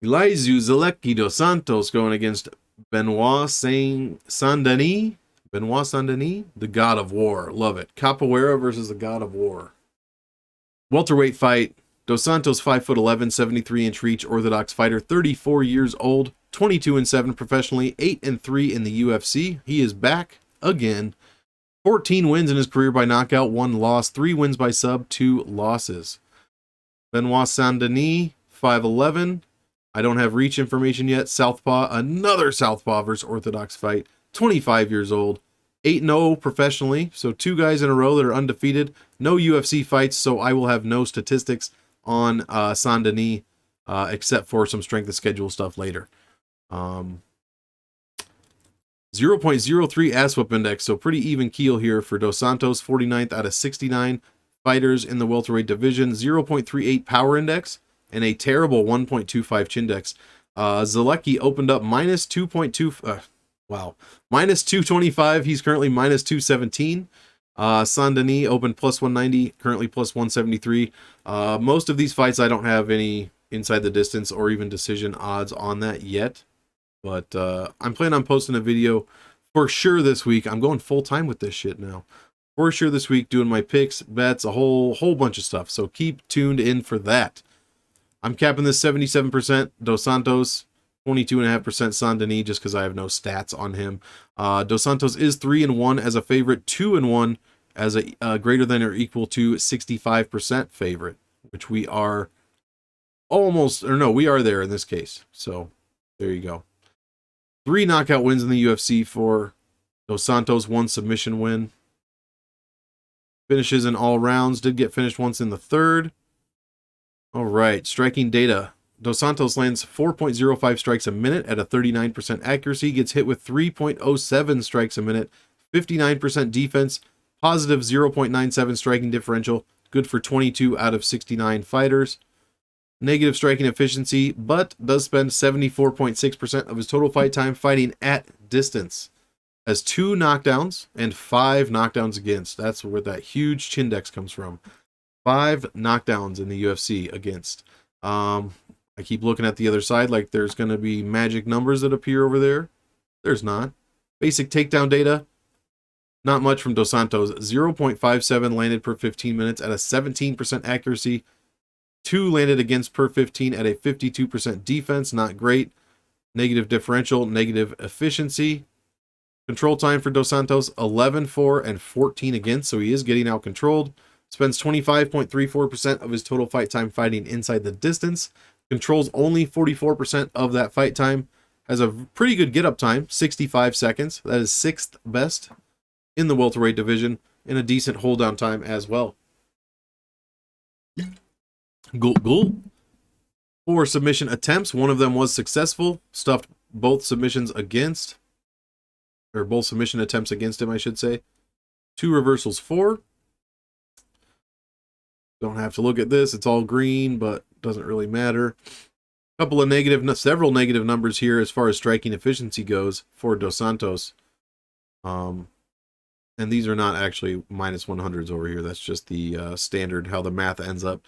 Speaker 1: Elizeu Zaleski dos Santos going against Benoit Saint-Denis. Benoit Saint-Denis, the God of War. Love it. Capoeira versus the God of War. Welterweight fight. Dos Santos, 5'11", 73-inch reach, orthodox fighter, 34 years old, 22-7 professionally, 8-3 in the UFC. He is back again. 14 wins in his career by knockout, 1 loss, 3 wins by sub, 2 losses. Benoit Saint-Denis, 5'11". I don't have reach information yet. Southpaw, another Southpaw versus orthodox fight, 25 years old, 8-0 professionally. So 2 guys in a row that are undefeated. No UFC fights, so I will have no statistics on Saint-Denis except for some strength of schedule stuff later. 0.03 ass whoop index, so pretty even keel here for Dos Santos, 49th out of 69 fighters in the welterweight division. 0.38 power index and a terrible 1.25 chindex. Zaleski opened up minus 2.2, minus 225. He's currently minus 217. Saint-Denis opened plus 190, currently plus 173. Most of these fights I don't have any inside the distance or even decision odds on that yet. But I'm planning on posting a video for sure this week. I'm going full time with this shit now. For sure this week, doing my picks, bets, a whole bunch of stuff. So keep tuned in for that. I'm capping this 77% Dos Santos, 22.5% Saint-Denis, just because I have no stats on him. Dos Santos is 3-1 as a favorite, 2-1 as a greater than or equal to 65% favorite, which we are almost, or no, we are there in this case. So there you go. 3 knockout wins in the UFC for Dos Santos, 1 submission win. Finishes in all rounds. Did get finished once in the 3rd. All right, striking data. Dos Santos lands 4.05 strikes a minute at a 39% accuracy. Gets hit with 3.07 strikes a minute. 59% defense. Positive 0.97 striking differential. Good for 22 out of 69 fighters. Negative striking efficiency, but does spend 74.6% of his total fight time fighting at distance. Has 2 knockdowns and 5 knockdowns against. That's where that huge chindex comes from. 5 knockdowns in the UFC against. I keep looking at the other side like there's going to be magic numbers that appear over there. There's not. Basic takedown data. Not much from Dos Santos. 0.57 landed per 15 minutes at a 17% accuracy. 2 landed against per 15 at a 52% defense. Not great. Negative differential, negative efficiency. Control time for Dos Santos, 11-4 and 14 against, so he is getting out controlled. Spends 25.34% of his total fight time fighting inside the distance. Controls only 44% of that fight time. Has a pretty good get-up time, 65 seconds. That is 6th best in the welterweight division, and a decent hold-down time as well. Gulp. 4 submission attempts. One of them was successful. Stuffed both submissions against. Or both submission attempts against him, I should say. 2 reversals, 4. Don't have to look at this. It's all green, but doesn't really matter. Several negative numbers here as far as striking efficiency goes for Dos Santos. And these are not actually minus 100s over here. That's just the standard, how the math ends up.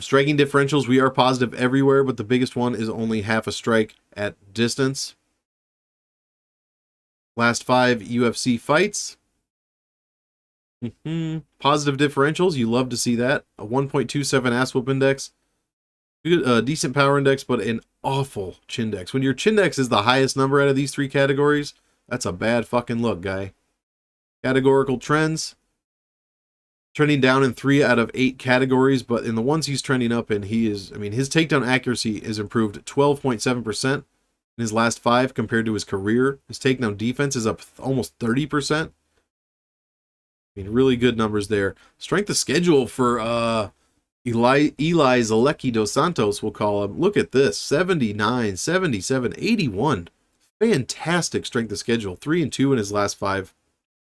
Speaker 1: Striking differentials, we are positive everywhere, but the biggest one is only half a strike at distance. Last 5 UFC fights. Positive differentials, you love to see that. A 1.27 ass whoop index. Good, decent power index, but an awful chindex. When your chindex is the highest number out of these three categories, that's a bad fucking look, guy. Categorical trends. Trending down in 3 out of 8 categories, but in the ones he's trending up in, his takedown accuracy is improved 12.7% in his last 5 compared to his career. His takedown defense is up almost 30%. Really good numbers there. Strength of schedule for Eli Zaleski dos Santos, we'll call him. Look at this, 79, 77, 81. Fantastic strength of schedule. 3-2 in his last 5.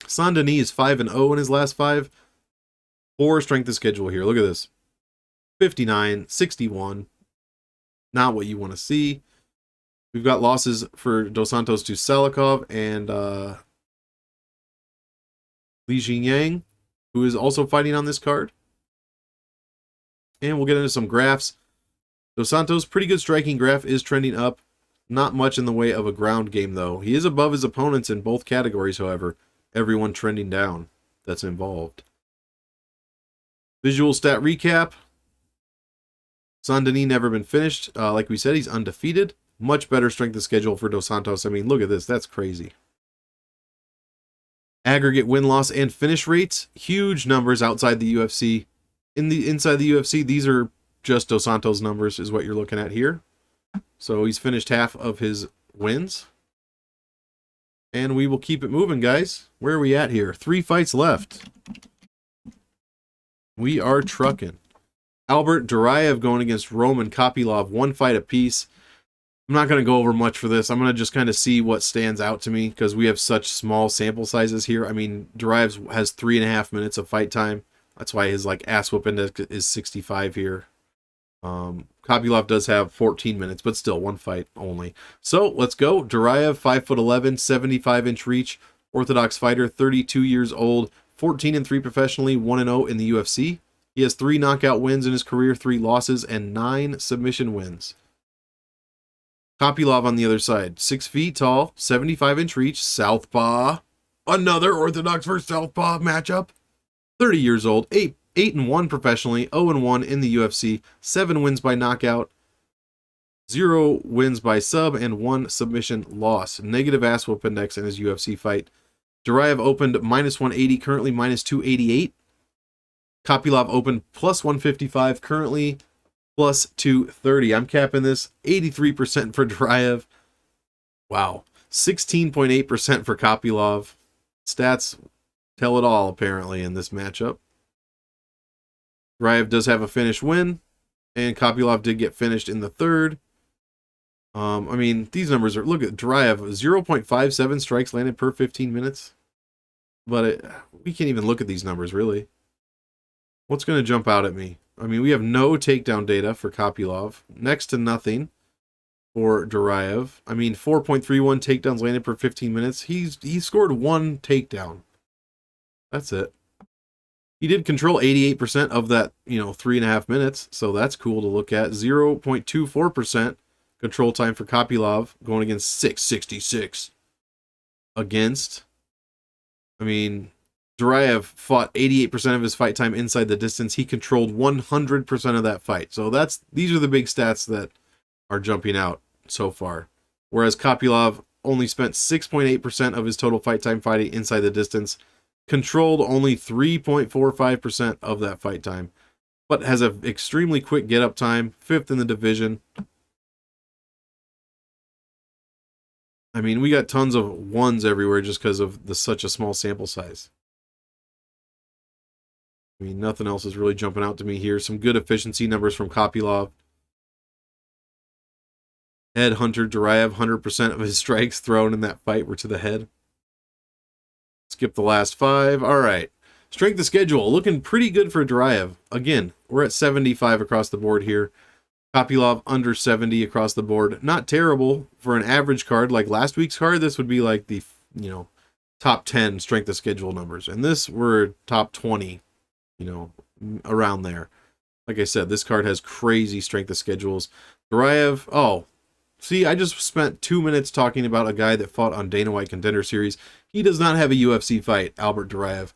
Speaker 1: Saint-Denis is 5-0 in his last 5. Poor strength of schedule here. Look at this. 59, 61. Not what you want to see. We've got losses for Dos Santos to Salikov and Li Jingyang, who is also fighting on this card. And we'll get into some graphs. Dos Santos, pretty good striking graph, is trending up. Not much in the way of a ground game, though. He is above his opponents in both categories, however. Everyone trending down that's involved. Visual stat recap. Saint-Denis never been finished. Like we said, he's undefeated. Much better strength of schedule for Dos Santos. Look at this. That's crazy. Aggregate win-loss and finish rates. Huge numbers outside the UFC. Inside the UFC, these are just Dos Santos numbers is what you're looking at here. So he's finished half of his wins. And we will keep it moving, guys. Where are we at here? 3 fights left. We are trucking. Albert Duraev going against Roman Kopylov, 1 fight apiece. I'm not going to go over much for this. I'm going to just kind of see what stands out to me because we have such small sample sizes here. Duraev has 3.5 minutes of fight time. That's why his ass whoop index is 65 here. Kopylov does have 14 minutes, but still 1 fight only. So let's go. Duraev, 5'11", 75-inch reach, orthodox fighter, 32 years old, 14-3 professionally, 1-0 in the UFC. He has 3 knockout wins in his career, 3 losses, and 9 submission wins. Kopylov on the other side, 6 feet tall, 75-inch reach, southpaw. Another orthodox versus southpaw matchup. 30 years old, 8-1 professionally, 0-1 in the UFC, 7 wins by knockout, 0 wins by sub, and 1 submission loss. Negative ass whoop index in his UFC fight. Duraev opened -180, currently -288. Kopylov opened +155, currently +230. I'm capping this 83% for Duraev. Wow. 16.8% for Kopylov. Stats tell it all, apparently, in this matchup. Duraev does have a finish win, and Kopylov did get finished in the 3rd. These numbers are, look at Duraev, 0.57 strikes landed per 15 minutes. But we can't even look at these numbers, really. What's going to jump out at me? We have no takedown data for Kopylov. Next to nothing for Duraev. 4.31 takedowns landed per 15 minutes. He scored 1 takedown. That's it. He did control 88% of that, 3.5 minutes. So that's cool to look at. 0.24% control time for Kopylov going against 666 against. Duraev fought 88% of his fight time inside the distance. He controlled 100% of that fight. So these are the big stats that are jumping out so far. Whereas Kopylov only spent 6.8% of his total fight time fighting inside the distance, controlled only 3.45% of that fight time, but has an extremely quick get-up time, 5th in the division. We got tons of 1s everywhere just because of such a small sample size. Nothing else is really jumping out to me here. Some good efficiency numbers from Kopylov. Headhunter Duraev, 100% of his strikes thrown in that fight were to the head. Skip the last 5. All right. Strength of schedule, looking pretty good for Duraev. Again, we're at 75 across the board here. Kopylov under 70 across the board. Not terrible for an average card. Like last week's card, this would be like the, top 10 strength of schedule numbers. And this, we're top 20, around there. Like I said, this card has crazy strength of schedules. Duraev, see, I just spent 2 minutes talking about a guy that fought on Dana White Contender Series. He does not have a UFC fight, Albert Duraev.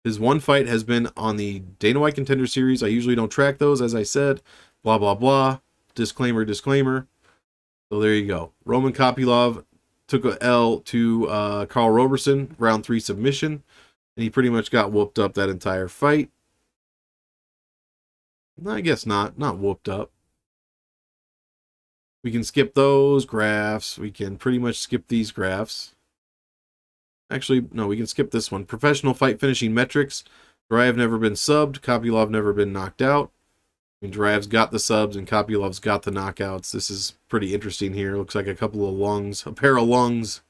Speaker 1: His 1 fight has been on the Dana White Contender Series. I usually don't track those, as I said, blah, blah, blah. Disclaimer, disclaimer. So there you go. Roman Kopylov took a L to Carl Roberson, round 3 submission, and he pretty much got whooped up that entire fight. I guess not whooped up. We can skip those graphs. We can pretty much skip these graphs. Actually, no, we can skip this one. Professional fight finishing metrics. Duraev never been subbed. Kopylov never been knocked out. I mean, Duraev's got the subs and Kopylov's got the knockouts. This is pretty interesting here. Looks like a couple of lungs, a pair of lungs.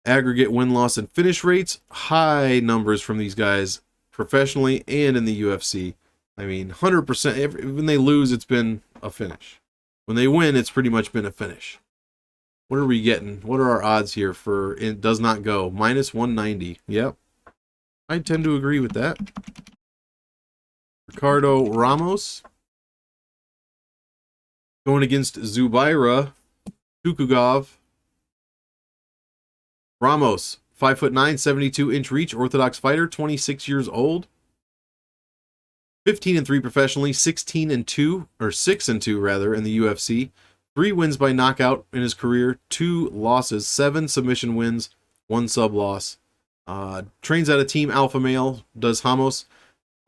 Speaker 1: Aggregate win-loss and finish rates. High numbers from these guys professionally and in the UFC. I mean, 100%. When they lose, it's been a finish. When they win, it's pretty much been a finish. What are we getting? What are our odds here for it does not go? Minus 190. Yep. I tend to agree with that. Ricardo Ramos going against Zubaira Tukhugov. Ramos, 5'9", 72-inch reach, Orthodox fighter, 26 years old. 15-3 professionally, 16-2, or 6-2 rather, in the UFC. 3 wins by knockout in his career, 2 losses, 7 submission wins, 1 sub loss. Trains out of Team Alpha Male, does Ramos.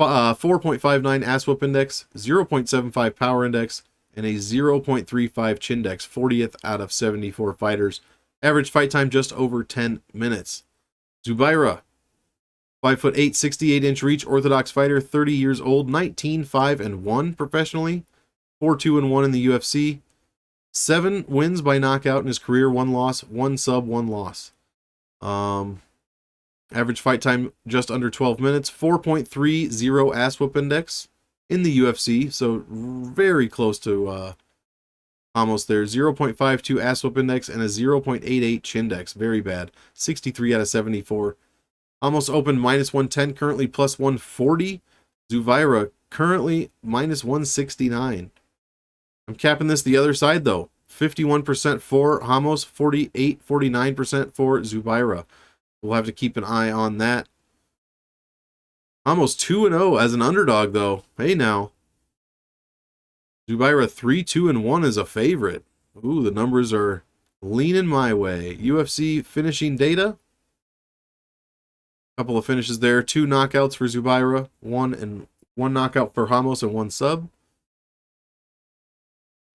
Speaker 1: 4.59 ass whoop index, 0.75 power index, and a 0.35 chin dex, 40th out of 74 fighters. Average fight time just over 10 minutes. Zubaira, 5'8", 68-inch reach, Orthodox fighter, 30 years old, 19-5-1 professionally, 4-2-1 in the UFC. 7 wins by knockout in his career, 1 loss, 1 sub, 1 loss. Average fight time just under 12 minutes, 4.30 ass whoop index in the UFC, so very close to almost there. 0.52 ass whoop index and a 0.88 chin dex, very bad. 63 out of 74. Almost open minus 110, currently plus 140. Zubaira currently minus 169. I'm capping this the other side though. 51% for Ramos, 49% for Zubaira. We'll have to keep an eye on that. Almost 2-0 as an underdog, though. Hey, now. Zubaira 3-2-1 is a favorite. Ooh, the numbers are leaning my way. UFC finishing data. Couple of finishes there. 2 knockouts for Zubaira. 1 knockout for Ramos and 1 sub.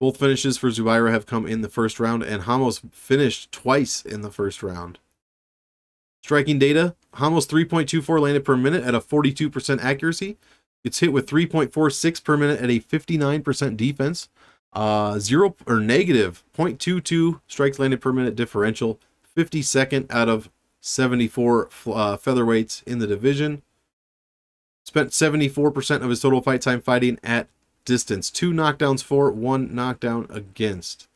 Speaker 1: Both finishes for Zubaira have come in the first round, and Ramos finished twice in the first round. Striking data, Ramos 3.24 landed per minute at a 42% accuracy. Gets hit with 3.46 per minute at a 59% defense. Negative 0.22 strikes landed per minute differential. 52nd out of 74 featherweights in the division. Spent 74% of his total fight time fighting at distance. 2 knockdowns for, 1 knockdown against.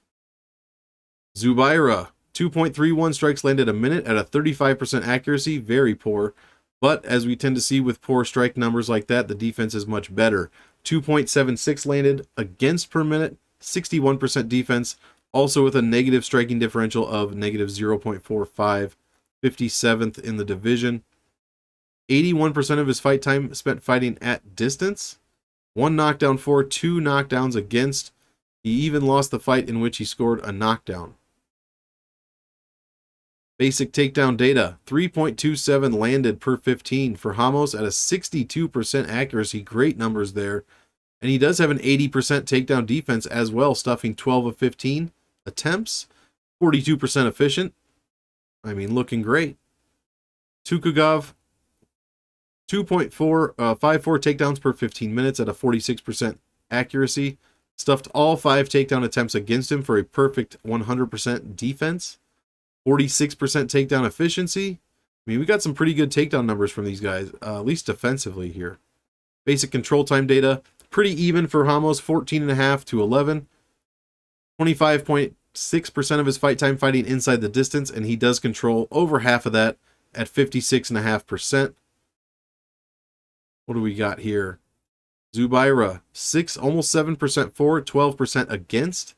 Speaker 1: Zubaira, 2.31 strikes landed a minute at a 35% accuracy. Very poor. But as we tend to see with poor strike numbers like that, the defense is much better. 2.76 landed against per minute. 61% defense. Also with a negative striking differential of negative 0.45. 57th in the division. 81% of his fight time spent fighting at distance. 1 knockdown for, 2 knockdowns against. He even lost the fight in which he scored a knockdown. Basic takedown data, 3.27 landed per 15 for Ramos at a 62% accuracy. Great numbers there. And he does have an 80% takedown defense as well, stuffing 12 of 15 attempts. 42% efficient. I mean, looking great. Tukhugov, 2.54 takedowns per 15 minutes at a 46% accuracy. Stuffed all 5 takedown attempts against him for a perfect 100% defense. 46% takedown efficiency. I mean, we got some pretty good takedown numbers from these guys, at least defensively here. Basic control time data, pretty even for Ramos, 14.5 to 11. 25.6% of his fight time fighting inside the distance, and he does control over half of that at 56.5%. What do we got here? Zubaira, almost 7% for, 12% against.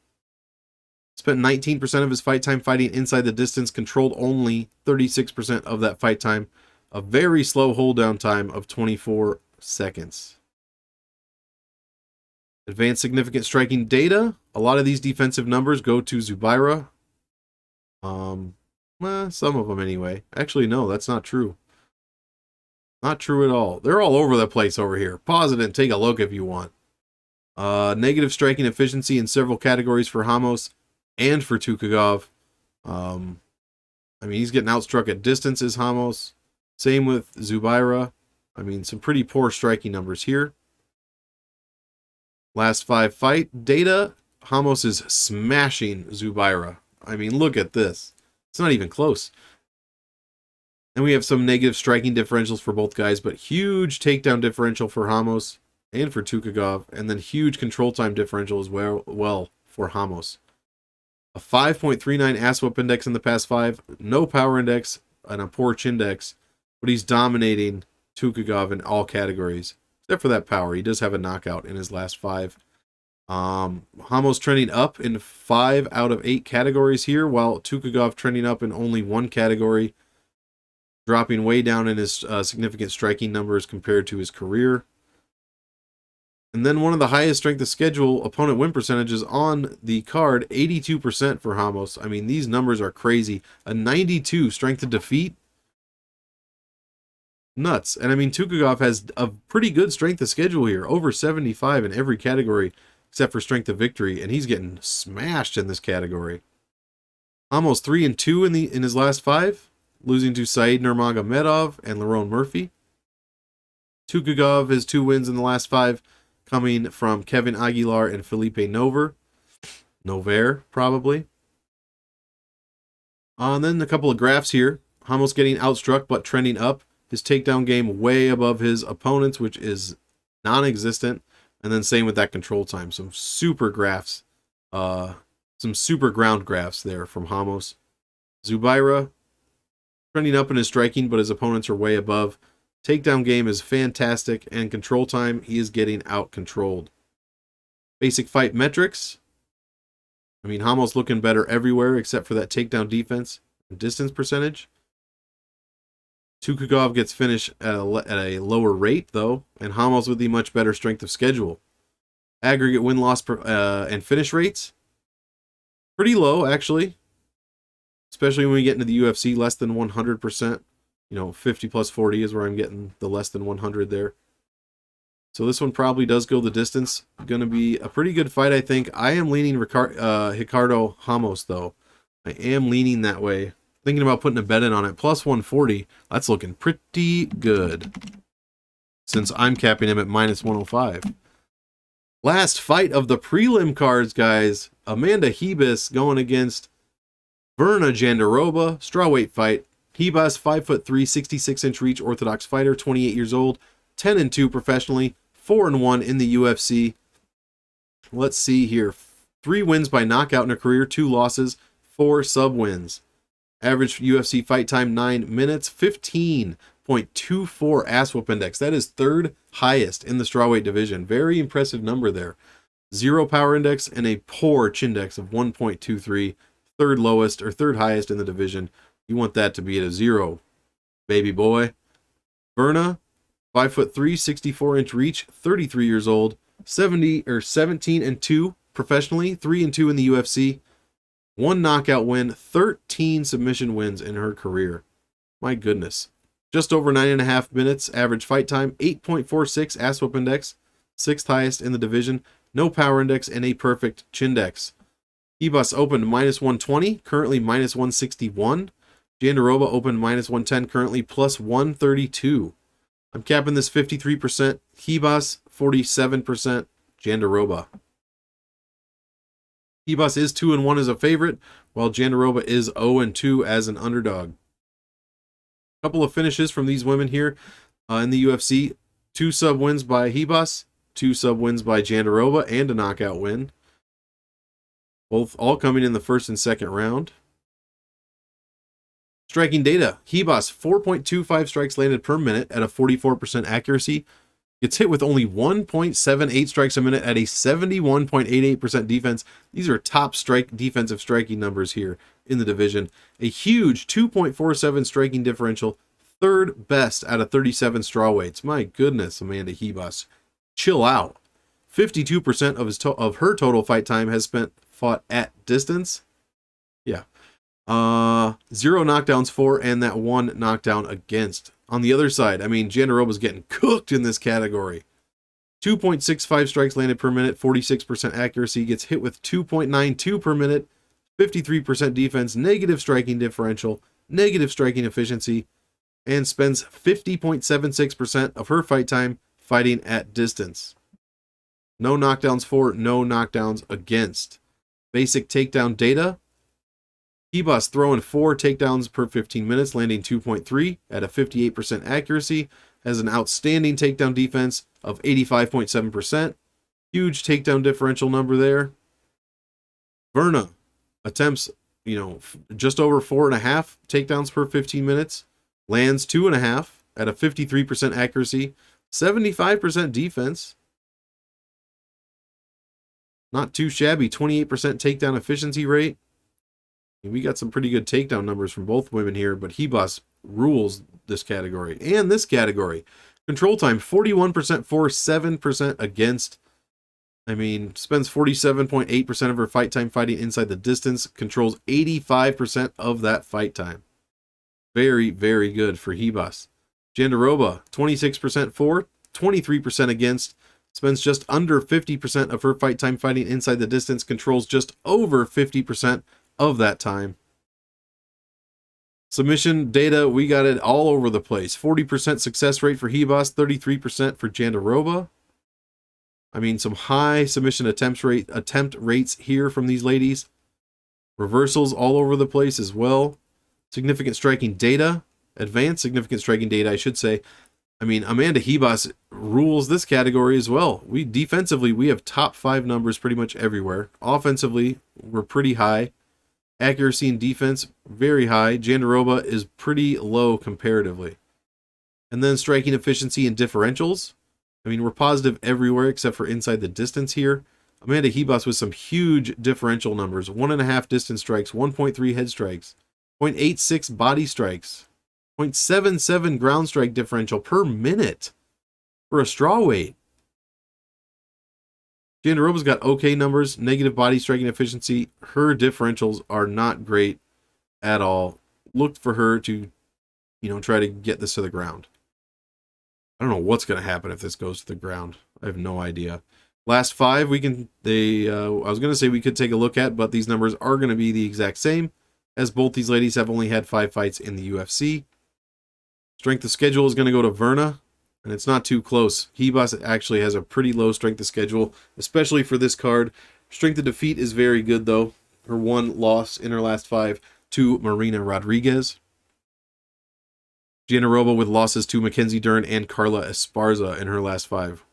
Speaker 1: Spent 19% of his fight time fighting inside the distance, controlled only 36% of that fight time. A very slow hold down time of 24 seconds. Advanced significant striking data. A lot of these defensive numbers go to Zubaira. Some of them anyway. Actually, no, that's not true. Not true at all. They're all over the place over here. Pause it and take a look if you want. Negative striking efficiency in several categories for Ramos and for Tukhugov. I mean, he's getting outstruck at distance as Ramos. Same with Zubaira. I mean, some pretty poor striking numbers here. Last 5 fight data. Ramos is smashing Zubaira. I mean, look at this. It's not even close. And we have some negative striking differentials for both guys, but huge takedown differential for Ramos and for Tukhugov, and then huge control time differential as well for Ramos. A 5.39 ass whoop index in the past 5, no power index, and a poor chindex, but he's dominating Tukhugov in all categories, except for that power. He does have a knockout in his last 5. Ramos trending up in 5 out of 8 categories here, while Tukhugov trending up in only 1 category, dropping way down in his significant striking numbers compared to his career. And then one of the highest strength of schedule opponent win percentages on the card, 82% for Ramos. I mean, these numbers are crazy. A 92 strength to defeat. Nuts. And I mean, Tukhugov has a pretty good strength of schedule here. Over 75 in every category except for strength of victory. And he's getting smashed in this category. Almost 3-2 in his last 5. Losing to Said Nurmagomedov and Lerone Murphy. Tukhugov has 2 wins in the last 5. Coming from Kevin Aguilar and Felipe Nover, probably. And then a couple of graphs here. Ramos getting outstruck but trending up. His takedown game way above his opponents, which is non-existent. And then same with that control time. Some super graphs. Some super ground graphs there from Ramos. Zubaira trending up in his striking, but his opponents are way above. Takedown game is fantastic, and control time, he is getting out-controlled. Basic fight metrics. I mean, Ramos looking better everywhere except for that takedown defense and distance percentage. Tukhugov gets finished at a lower rate, though, and Ramos with the much better strength of schedule. Aggregate win-loss and finish rates. Pretty low, actually. Especially when we get into the UFC, less than 100%. You know, 50 plus 40 is where I'm getting the less than 100 there. So this one probably does go the distance. Going to be a pretty good fight, I think. I am leaning Ricardo Ramos, though. I am leaning that way. Thinking about putting a bet in on it. Plus 140. That's looking pretty good. Since I'm capping him at minus 105. Last fight of the prelim cards, guys. Amanda Ribas going against Verna Jandiroba. Strawweight fight. Ribas, 5'3", 66-inch reach orthodox fighter, 28 years old, 10-2 professionally, 4-1 in the UFC. Let's see here. 3 wins by knockout in her career, 2 losses, 4 sub-wins. Average UFC fight time, 9 minutes, 15.24 ass whoop index. That is 3rd highest in the strawweight division. Very impressive number there. 0 power index and a poor chindex of 1.23, 3rd lowest or 3rd highest in the division. You want that to be at a 0, baby boy. Verna, 5'3", 64-inch reach, 33 years old, 17-2 professionally, 3-2 in the UFC, 1 knockout win, 13 submission wins in her career. My goodness. Just over 9.5 minutes average fight time, 8.46 ass whoop index, 6th highest in the division, no power index, and a perfect chindex. Ribas opened minus 120, currently minus 161. Jandiroba opened minus 110, currently plus 132. I'm capping this 53%. Ribas, 47%. Jandiroba. Ribas is 2-1 as a favorite, while Jandiroba is 0-2 as an underdog. A couple of finishes from these women here in the UFC. 2 sub wins by Ribas, 2 sub wins by Jandiroba, and a knockout win. All coming in the 1st and 2nd round. Striking data. Ribas, 4.25 strikes landed per minute at a 44% accuracy. Gets hit with only 1.78 strikes a minute at a 71.88% defense. These are top defensive striking numbers here in the division. A huge 2.47 striking differential. 3rd best out of 37 strawweights. My goodness, Amanda Ribas. Chill out. 52% of her total fight time has fought at distance. Yeah. 0 knockdowns for, and that 1 knockdown against. On the other side, I mean, Jandiroba's getting cooked in this category. 2.65 strikes landed per minute, 46% accuracy, gets hit with 2.92 per minute, 53% defense, negative striking differential, negative striking efficiency, and spends 50.76% of her fight time fighting at distance. No knockdowns for, no knockdowns against. Basic takedown data. Ribas throwing 4 takedowns per 15 minutes, landing 2.3 at a 58% accuracy, has an outstanding takedown defense of 85.7%. Huge takedown differential number there. Verna attempts, just over 4.5 takedowns per 15 minutes, lands 2.5 at a 53% accuracy, 75% defense. Not too shabby, 28% takedown efficiency rate. We got some pretty good takedown numbers from both women here, but Ribas rules this category. And this category, control time, 41% for, 7% against. I mean, spends 47.8% of her fight time fighting inside the distance, controls 85% of that fight time. Very, very good for Ribas. Jandiroba, 26% for, 23% against, spends just under 50% of her fight time fighting inside the distance, controls just over 50% of that time. Submission data, we got it all over the place. 40% success rate for Ribas, 33% for Jandiroba. I mean, some high submission attempt rates here from these ladies. Reversals all over the place as well. Significant striking data, advanced significant striking data, I should say. I mean, Amanda Ribas rules this category as well. Defensively, we have top 5 numbers pretty much everywhere. Offensively, we're pretty high. Accuracy and defense, very high. Jandiroba is pretty low comparatively. And then striking efficiency and differentials. I mean, we're positive everywhere except for inside the distance here. Amanda Ribas with some huge differential numbers. 1.5 distance strikes, 1.3 head strikes, 0.86 body strikes, 0.77 ground strike differential per minute for a strawweight. Jandiroba's got okay numbers, negative body striking efficiency. Her differentials are not great at all. Look for her to, try to get this to the ground. I don't know what's going to happen if this goes to the ground. I have no idea. Last 5 I was going to say we could take a look at, but these numbers are going to be the exact same, as both these ladies have only had 5 fights in the UFC. Strength of schedule is going to go to Verna. And it's not too close. Ribas actually has a pretty low strength of schedule, especially for this card. Strength of defeat is very good, though. Her 1 loss in her last 5 to Marina Rodriguez. Jandiroba with losses to Mackenzie Dern and Carla Esparza in her last 5.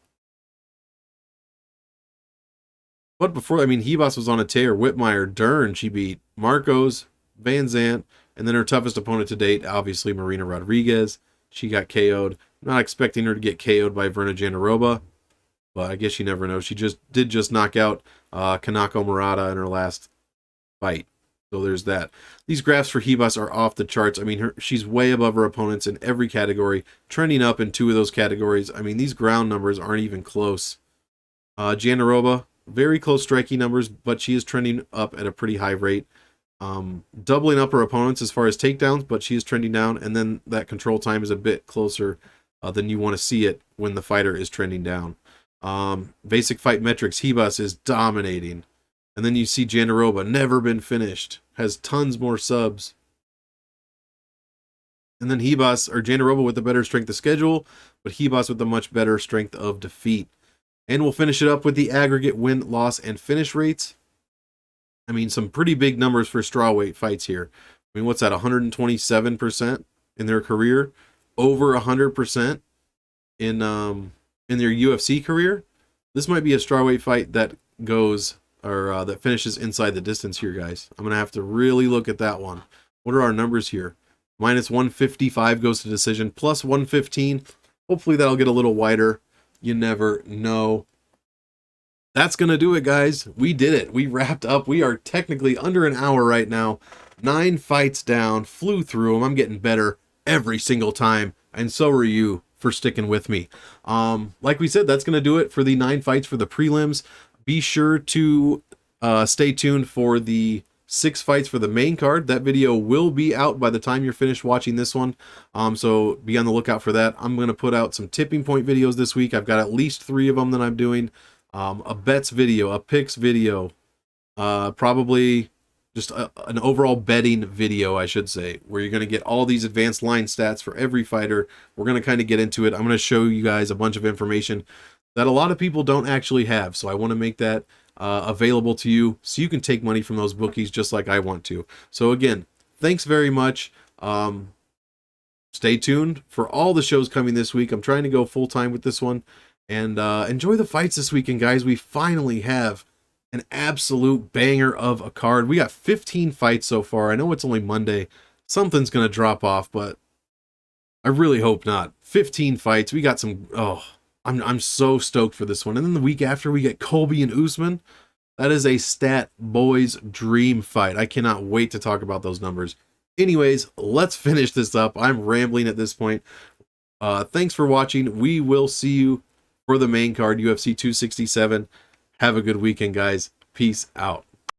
Speaker 1: But before, Ribas was on a tear. Whitmire, Dern, she beat Marcos, Van Zandt, and then her toughest opponent to date, obviously Marina Rodriguez. She got KO'd. Not expecting her to get KO'd by Verna Jandiroba, but I guess you never know. She did knock out Kanako Murata in her last fight. So there's that. These graphs for Ribas are off the charts. I mean, she's way above her opponents in every category, trending up in 2 of those categories. I mean, these ground numbers aren't even close. Jandiroba, very close striking numbers, but she is trending up at a pretty high rate. Doubling up her opponents as far as takedowns, but she is trending down, and then that control time is a bit closer than you want to see it when the fighter is trending down. Basic fight metrics, Ribas is dominating. And then you see Jandiroba, never been finished, has tons more subs. And then Jandiroba with the better strength of schedule, but Ribas with the much better strength of defeat. And we'll finish it up with the aggregate win, loss, and finish rates. I mean, some pretty big numbers for strawweight fights here. I mean, what's that, 127% in their career? Over 100% in their UFC career. This might be a strawweight fight that goes, or that finishes inside the distance here, guys. I'm going to have to really look at that one. What are our numbers here? Minus 155 goes to decision, plus 115. Hopefully that'll get a little wider. You never know. That's going to do it, guys. We did it. We wrapped up. We are technically under an hour right now. 9 fights down. Flew through them. I'm getting better every single time. And so are you. for sticking with me. Like we said, that's going to do it for the 9 fights for the prelims. Be sure to stay tuned for the 6 fights for the main card. That video will be out by the time you're finished watching this one. So be on the lookout for that. I'm going to put out some tipping point videos this week. I've got at least 3 of them that I'm doing. A bets video, a picks video, probably just an overall betting video, I should say, where you're going to get all these advanced line stats for every fighter. We're going to kind of get into it. I'm going to show you guys a bunch of information that a lot of people don't actually have. So I want to make that available to you so you can take money from those bookies just like I want to. So again, thanks very much. Stay tuned for all the shows coming this week. I'm trying to go full time with this one. And enjoy the fights this weekend, guys. We finally have an absolute banger of a card. We got 15 fights so far. I know it's only Monday. Something's going to drop off, but I really hope not. 15 fights. We got some... Oh, I'm so stoked for this one. And then the week after, we get Colby and Usman. That is a stat boys dream fight. I cannot wait to talk about those numbers. Anyways, let's finish this up. I'm rambling at this point. Thanks for watching. We will see you for the main card, UFC 267. Have a good weekend, guys. Peace out.